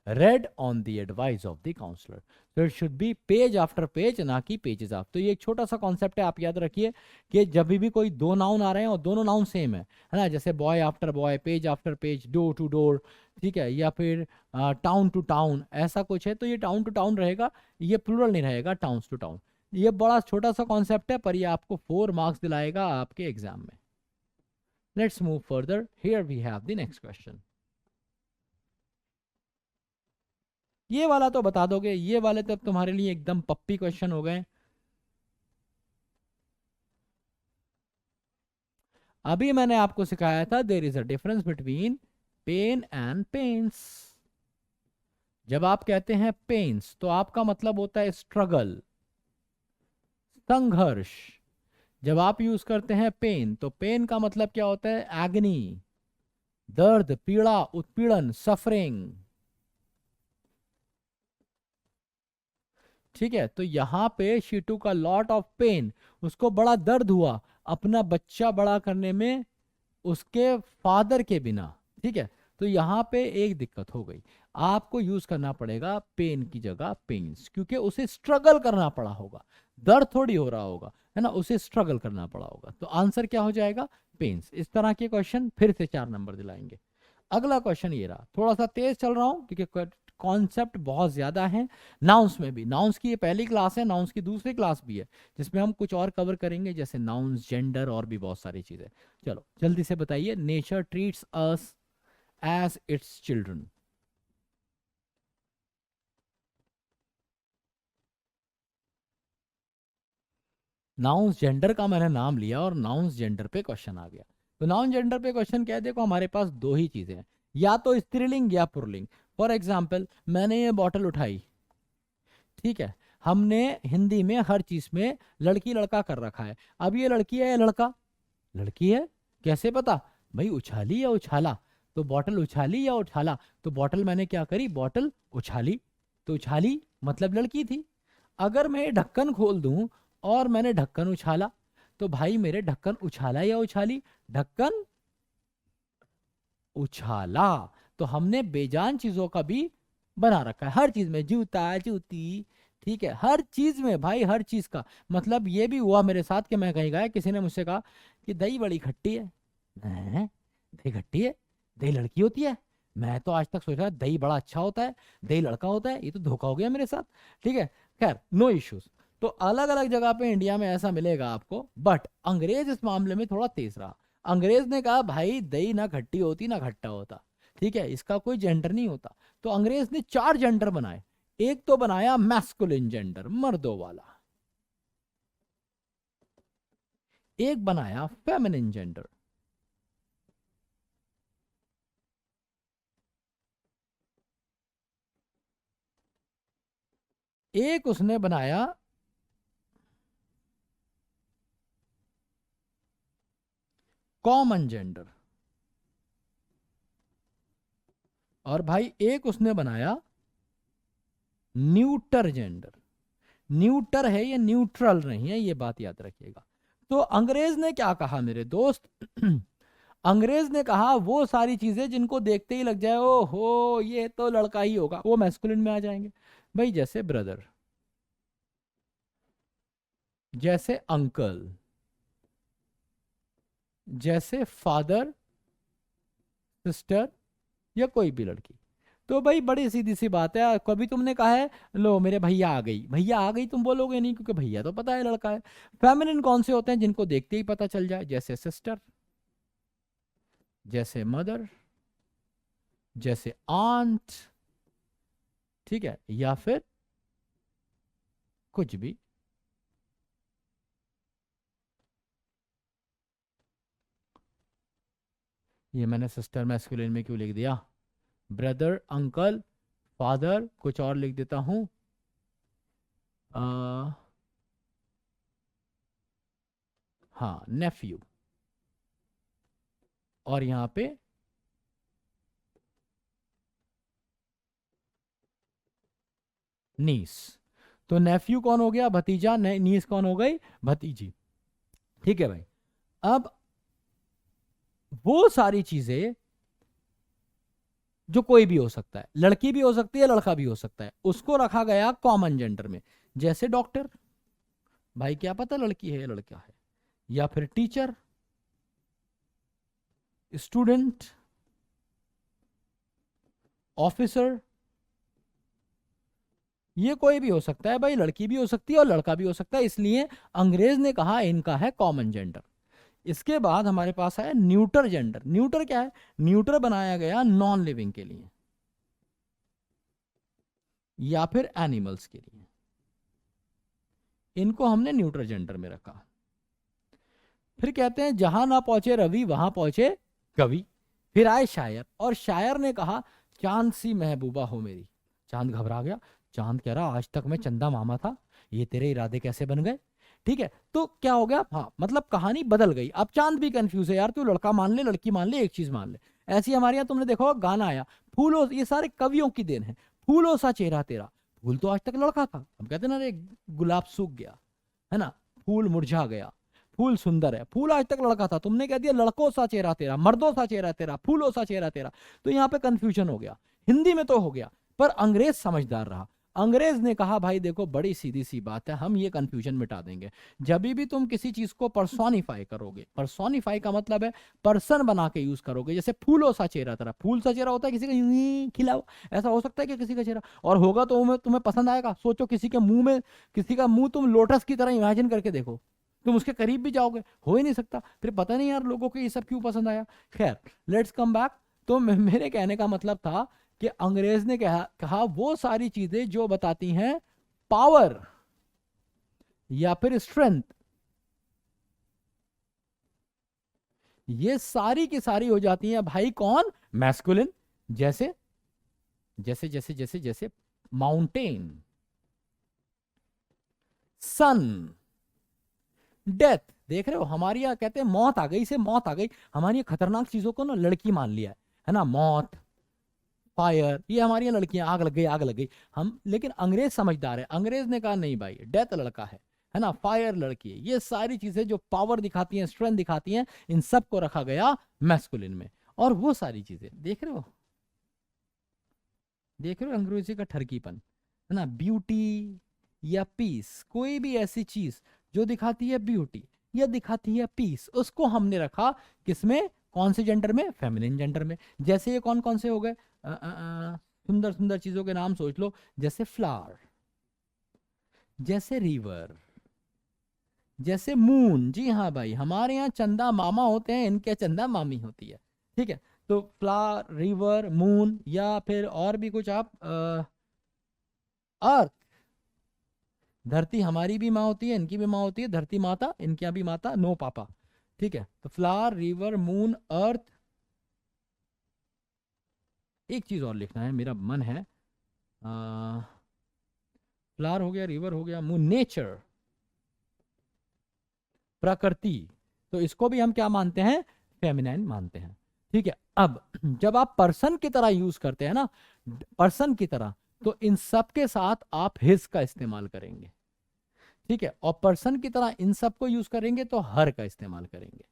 read on the advice of the counsellor. तो it should be page after page, ना कि पेजेस आफ्टर। तो ये एक छोटा सा कॉन्सेप्ट है, आप याद रखिए कि जब भी कोई दो नाउन आ रहे हैं और दोनों नाउन सेम है ना, जैसे boy after boy, page after page, door to door, ठीक है, या फिर टाउन टू टाउन, ऐसा कुछ है, तो ये टाउन टू टाउन रहेगा, ये प्लूरल नहीं रहेगा, टाउन्स टू टाउन। ये बड़ा छोटा सा कॉन्सेप्ट है, पर ये आपको 4 मार्क्स दिलाएगा आपके एग्जाम में। Let's move further, here we have the next question. ये वाला तो बता दोगे, ये वाले तो तुम्हारे लिए एकदम पप्पी क्वेश्चन हो गए। अभी मैंने आपको सिखाया था there is a difference between pen and pens. जब आप कहते हैं पेन्स तो आपका मतलब होता है स्ट्रगल, संघर्ष। जब आप यूज करते हैं पेन, तो पेन का मतलब क्या होता है, एग्नी, दर्द, पीड़ा, उत्पीड़न, सफरिंग, ठीक है। तो यहां पे शीटू का लॉट ऑफ पेन, उसको बड़ा दर्द हुआ अपना बच्चा बड़ा करने में उसके फादर के बिना, ठीक है। तो यहां पे एक दिक्कत हो गई, आपको यूज करना पड़ेगा पेन की जगह पेन्स, क्योंकि उसे स्ट्रगल करना पड़ा होगा, दर्द थोड़ी हो रहा होगा, है ना, उसे स्ट्रगल करना पड़ा होगा। तो आंसर क्या हो जाएगा, पेन्स। इस तरह के क्वेश्चन फिर से 4 नंबर दिलाएंगे। अगला क्वेश्चन ये रहा, थोड़ा सा तेज चल रहा हूं क्योंकि कॉन्सेप्ट बहुत ज्यादा है। नाउन्स में भी, नाउन्स की ये पहली क्लास है, नाउन्स की दूसरी क्लास भी है जिसमें हम कुछ और कवर करेंगे, जैसे नाउन्स, जेंडर और भी बहुत सारी चीजें। चलो जल्दी से बताइए, nature treats us as its children. Nouns gender का मैंने नाम लिया और नाउन्स जेंडर पे क्वेश्चन आ गया। तो नाउन जेंडर पे क्वेश्चन क्या है, देखो हमारे पास दो ही चीजें हैं, या तो स्त्रीलिंग या पुल्लिंग। फॉर एग्जाम्पल मैंने ये बॉटल उठाई, ठीक है, हमने हिंदी में हर चीज में लड़की लड़का कर रखा है। अब ये लड़की है या लड़का? लड़की है। कैसे पता? भाई उछाली या उछाला, तो बॉटल उछाली या उछाला, तो बॉटल मैंने क्या करी, बॉटल उछाली, तो उछाली मतलब लड़की थी। अगर मैं ये ढक्कन खोल दूं और मैंने ढक्कन उछाला, तो भाई मेरे ढक्कन उछाला या उछाली? ढक्कन उछाला। तो हमने बेजान चीजों का भी बना रखा है, हर चीज में, जूता जूती, ठीक है, हर चीज में भाई, हर चीज का। मतलब ये भी हुआ मेरे साथ कि मैं कहीं गया, किसी ने मुझसे कहा कि दही बड़ी खट्टी है। हैं? दही खट्टी है? दही लड़की होती है? मैं तो आज तक सोच रहा दही बड़ा अच्छा होता है, दही लड़का होता है, ये तो धोखा हो गया मेरे साथ। ठीक है, खैर नो इश्यूज। तो अलग अलग जगह पे इंडिया में ऐसा मिलेगा आपको, बट अंग्रेज इस मामले में थोड़ा तेज रहा। अंग्रेज ने कहा भाई दही ना खट्टी होती ना खट्टा होता, ठीक है, इसका कोई जेंडर नहीं होता। तो अंग्रेज ने 4 जेंडर बनाए। एक तो बनाया मैस्कुलिन जेंडर, मर्दों वाला। एक बनाया फेमिनिन जेंडर। एक उसने बनाया कॉमन जेंडर। और भाई एक उसने बनाया न्यूटर जेंडर। न्यूटर है, ये न्यूट्रल नहीं है, ये बात याद रखिएगा। तो अंग्रेज ने क्या कहा मेरे दोस्त? अंग्रेज ने कहा वो सारी चीजें जिनको देखते ही लग जाए ओ हो ये तो लड़का ही होगा, वो मैस्कुलिन में आ जाएंगे। भाई जैसे ब्रदर, जैसे अंकल, जैसे फादर, सिस्टर, या कोई भी लड़की। तो भाई बड़ी सीधी सी बात है, कभी तुमने कहा है लो मेरे भैया आ गई, भैया आ गई तुम बोलोगे नहीं, क्योंकि भैया तो पता है लड़का है। फेमिनिन कौन से होते हैं? जिनको देखते ही पता चल जाए, जैसे सिस्टर, जैसे मदर, जैसे आंट, ठीक है, या फिर कुछ भी। ये मैंने सिस्टर मैस्कुलिन में क्यों लिख दिया? ब्रदर, अंकल, फादर, कुछ और लिख देता हूं, हाँ नेफ्यू, और यहां पे नीस। तो नेफ्यू कौन हो गया? भतीजा। नीस कौन हो गई? भतीजी। ठीक है भाई। अब वो सारी चीजें जो कोई भी हो सकता है, लड़की भी हो सकती है, लड़का भी हो सकता है, उसको रखा गया कॉमन जेंडर में। जैसे डॉक्टर, भाई क्या पता लड़की है या लड़का है। या फिर टीचर, स्टूडेंट, ऑफिसर, ये कोई भी हो सकता है भाई, लड़की भी हो सकती है और लड़का भी हो सकता है, इसलिए अंग्रेज ने कहा इनका है कॉमन जेंडर। इसके बाद हमारे पास है न्यूटर जेंडर। न्यूटर क्या है? न्यूटर बनाया गया नॉन लिविंग के लिए या फिर एनिमल्स के लिए, इनको हमने न्यूटर जेंडर में रखा। फिर कहते हैं जहां ना पहुंचे रवि वहां पहुंचे कवि। फिर आए शायर, और शायर ने कहा चांद सी महबूबा हो मेरी। चांद घबरा गया, चांद कह रहा आज तक मैं चंदा मामा था, ये तेरे इरादे कैसे बन गए? ठीक है, तो क्या हो गया, हाँ मतलब कहानी बदल गई। अब चांद भी कंफ्यूज है, यार तू लड़का मान ले लड़की मान ले, एक चीज मान ले। ऐसी हमारे यहाँ तुमने देखो गाना आया, फूलों, ये सारे कवियों की देन है, फूलों सा चेहरा तेरा। फूल तो आज तक लड़का था, हम कहते ना रे गुलाब सूख गया, है ना, फूल मुरझा गया, फूल सुंदर है, फूल आज तक लड़का था, तुमने कह दिया लड़कों सा चेहरा तेरा, मर्दों सा चेहरा तेरा, फूलों सा चेहरा तेरा। तो यहाँ पे कंफ्यूजन हो गया। हिंदी में तो हो गया, पर अंग्रेज समझदार रहा। अंग्रेज ने कहा भाई देखो बड़ी सीधी सी बात है, हम ये कंफ्यूजन मिटा देंगे। जब भी तुम किसी चीज को पर्सोनिफाई करोगे, पर्सोनिफाई का मतलब है पर्सन बना के यूज करोगे, जैसे फूलों सा चेहरा तेरा, फूल सा चेहरा होता है किसी का यूं ही खिला हुआ, ऐसा हो सकता है कि किसी का चेहरा, और होगा तो तुम्हें पसंद आएगा? सोचो किसी के मुंह में, किसी का मुंह तुम लोटस की तरह इमेजिन करके देखो, तुम उसके करीब भी जाओगे? हो ही नहीं सकता। फिर पता नहीं यार लोगों को ये सब क्यों पसंद आया। खैर लेट्स कम बैक। तो मेरे कहने का मतलब था कि अंग्रेज ने कहा वो सारी चीजें जो बताती हैं पावर या फिर स्ट्रेंथ, ये सारी की सारी हो जाती हैं भाई कौन? मैस्कुलिन। जैसे जैसे जैसे जैसे जैसे माउंटेन, सन, डेथ। देख रहे हो, हमारी यहाँ कहते हैं मौत आ गई से मौत आ गई, हमारी यहाँ खतरनाक चीजों को ना लड़की मान लिया है ना, मौत, फायर, ये हमारी यहाँ लड़कियां, आग लग गई, आग लग गई। हम लेकिन अंग्रेज समझदार है, अंग्रेज ने कहा नहीं भाई, डेथ लड़का है ना, फायर लड़की है। ये सारी चीजें जो पावर दिखाती हैं, स्ट्रेंथ दिखाती हैं, इन सब को रखा गया मैस्कुलिन में। और वो सारी चीजें देख रहे हो, देख रहे हो अंग्रेजी का ठरकीपन, है ना, ब्यूटी या पीस, कोई भी ऐसी चीज जो दिखाती है ब्यूटी या दिखाती है पीस, उसको हमने रखा किसमें, कौन से जेंडर में, फेमिनिन जेंडर में। जैसे ये कौन कौन से हो गए, सुंदर सुंदर चीजों के नाम सोच लो, जैसे फ्लावर, जैसे रिवर, जैसे मून। जी हाँ भाई, हमारे यहाँ चंदा मामा होते हैं, इनके चंदा मामी होती है। ठीक है, तो फ्लावर, रिवर, मून, या फिर और भी कुछ आप, अर्थ, धरती हमारी भी माँ होती है, इनकी भी माँ होती है, धरती माता, इनकी यहाँ भी माता, नो पापा। ठीक है, तो फ्लावर, रिवर, मून, अर्थ। एक चीज और लिखना है, मेरा मन है, फ्लावर हो गया, रिवर हो गया, मून, नेचर, प्रकृति। तो इसको भी हम क्या मानते हैं, फेमिनाइन मानते हैं। ठीक है, अब जब आप पर्सन की तरह यूज करते हैं ना, पर्सन की तरह, तो इन सब के साथ आप हिज का इस्तेमाल करेंगे। ठीक है, और पर्सन की तरह इन सब को यूज करेंगे तो हर का इस्तेमाल करेंगे।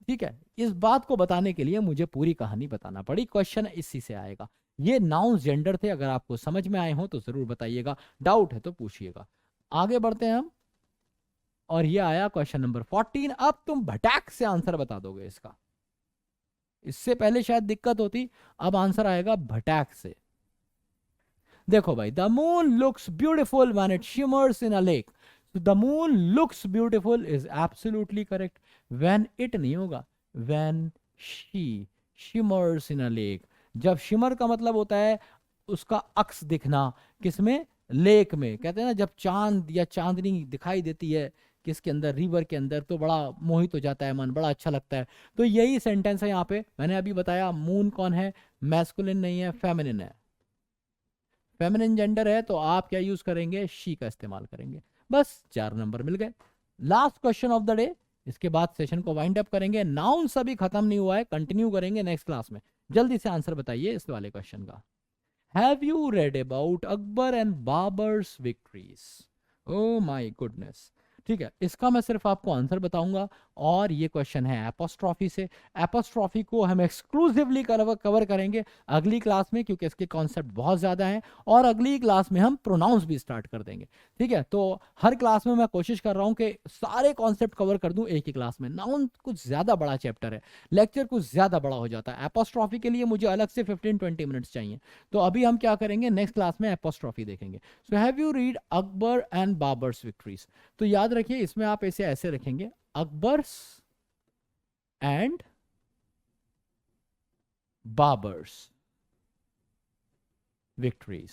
ठीक है, इस बात को बताने के लिए मुझे पूरी कहानी बताना पड़ी, क्वेश्चन इसी से आएगा। ये नाउन जेंडर थे, अगर आपको समझ में आए हो तो जरूर बताइएगा, डाउट है तो पूछिएगा। आगे बढ़ते हैं हम, और ये आया क्वेश्चन नंबर 14। अब तुम भटैक से आंसर बता दोगे इसका, इससे पहले शायद दिक्कत होती, अब आंसर आएगा भटैक से। देखो भाई, the moon looks beautiful when it shimmers in a lake. The moon looks beautiful is absolutely correct. When it नहीं होगा, when she shimmers in a lake. जब शिमर का मतलब होता है उसका अक्स दिखना, किसमें, लेक में। कहते हैं ना, जब चांद या चांदनी दिखाई देती है किसके अंदर, रिवर के अंदर, तो बड़ा मोहित हो जाता है मन, बड़ा अच्छा लगता है। तो यही सेंटेंस है यहाँ पे। मैंने अभी बताया मून कौन है, मैस्कुलिन नहीं है, फेमिनिन है। फेमिनिन जेंडर है तो आप क्या यूज करेंगे, शी का इस्तेमाल करेंगे। बस 4 नंबर मिल गए। Last question of the day, इसके बाद सेशन को वाइंड अप करेंगे। नाउन सभी खत्म नहीं हुआ है, कंटिन्यू करेंगे नेक्स्ट क्लास में। जल्दी से आंसर बताइए इस वाले क्वेश्चन का। Have you read about Akbar and Babar's victories? Oh my goodness. ठीक है, इसका मैं सिर्फ आपको आंसर बताऊंगा, और ये क्वेश्चन है एपोस्ट्रॉफी से। एपोस्ट्रॉफी को हम एक्सक्लूसिवली कवर करेंगे अगली क्लास में, क्योंकि इसके कॉन्सेप्ट बहुत ज्यादा हैं, और अगली क्लास में हम प्रोनाउंस भी स्टार्ट कर देंगे। ठीक है, तो हर क्लास में मैं कोशिश कर रहा हूं कि सारे कॉन्सेप्ट कवर कर दूं एक ही क्लास में। नाउन कुछ ज्यादा बड़ा चैप्टर है, लेक्चर कुछ ज्यादा बड़ा हो जाता है। एपोस्ट्रॉफी के लिए मुझे अलग से 15-20 मिनट्स चाहिए। तो अभी हम क्या करेंगे, नेक्स्ट क्लास में एपोस्ट्रॉफी देखेंगे। So have you read Akbar and Babar's victories? तो याद रखिए, इसमें आप इसे ऐसे रखेंगे, Akbar's and Babar's victories.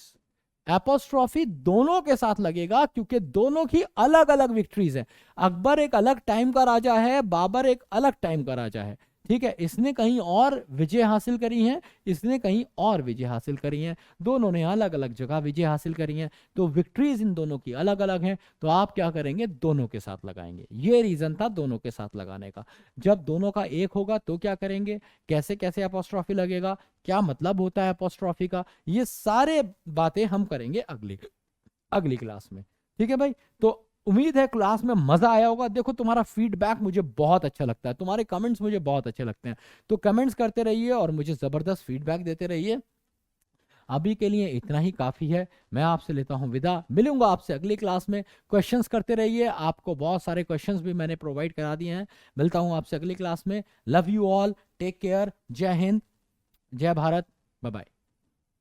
Apostrophe दोनों के साथ लगेगा, क्योंकि दोनों की अलग अलग विक्ट्रीज है। अकबर एक अलग टाइम का राजा है, बाबर एक अलग टाइम का राजा है। ठीक है, इसने कहीं और विजय हासिल करी है, इसने कहीं और विजय हासिल करी है, दोनों ने अलग अलग जगह विजय हासिल करी है। तो विक्ट्रीज इन दोनों की अलग अलग हैं, तो आप क्या करेंगे, दोनों के साथ लगाएंगे। ये रीजन था दोनों के साथ लगाने का। जब दोनों का एक होगा तो क्या करेंगे, कैसे कैसे एपोस्ट्रॉफी लगेगा, क्या मतलब होता है एपोस्ट्रॉफी का, ये सारे बातें हम करेंगे अगली अगली क्लास में। ठीक है भाई, तो उम्मीद है क्लास में मजा आया होगा। देखो, तुम्हारा फीडबैक मुझे बहुत अच्छा लगता है, तुम्हारे कमेंट्स मुझे बहुत अच्छे लगते हैं, तो कमेंट्स करते रहिए और मुझे जबरदस्त फीडबैक देते रहिए। अभी के लिए इतना ही काफी है, मैं आपसे लेता हूं विदा, मिलूंगा आपसे अगली क्लास में। क्वेश्चंस करते रहिए, आपको बहुत सारे क्वेश्चंस भी मैंने प्रोवाइड करा दिए हैं। मिलता हूं आपसे अगली क्लास में। Love you all, take care, जय हिंद, जय भारत, बाय बाय।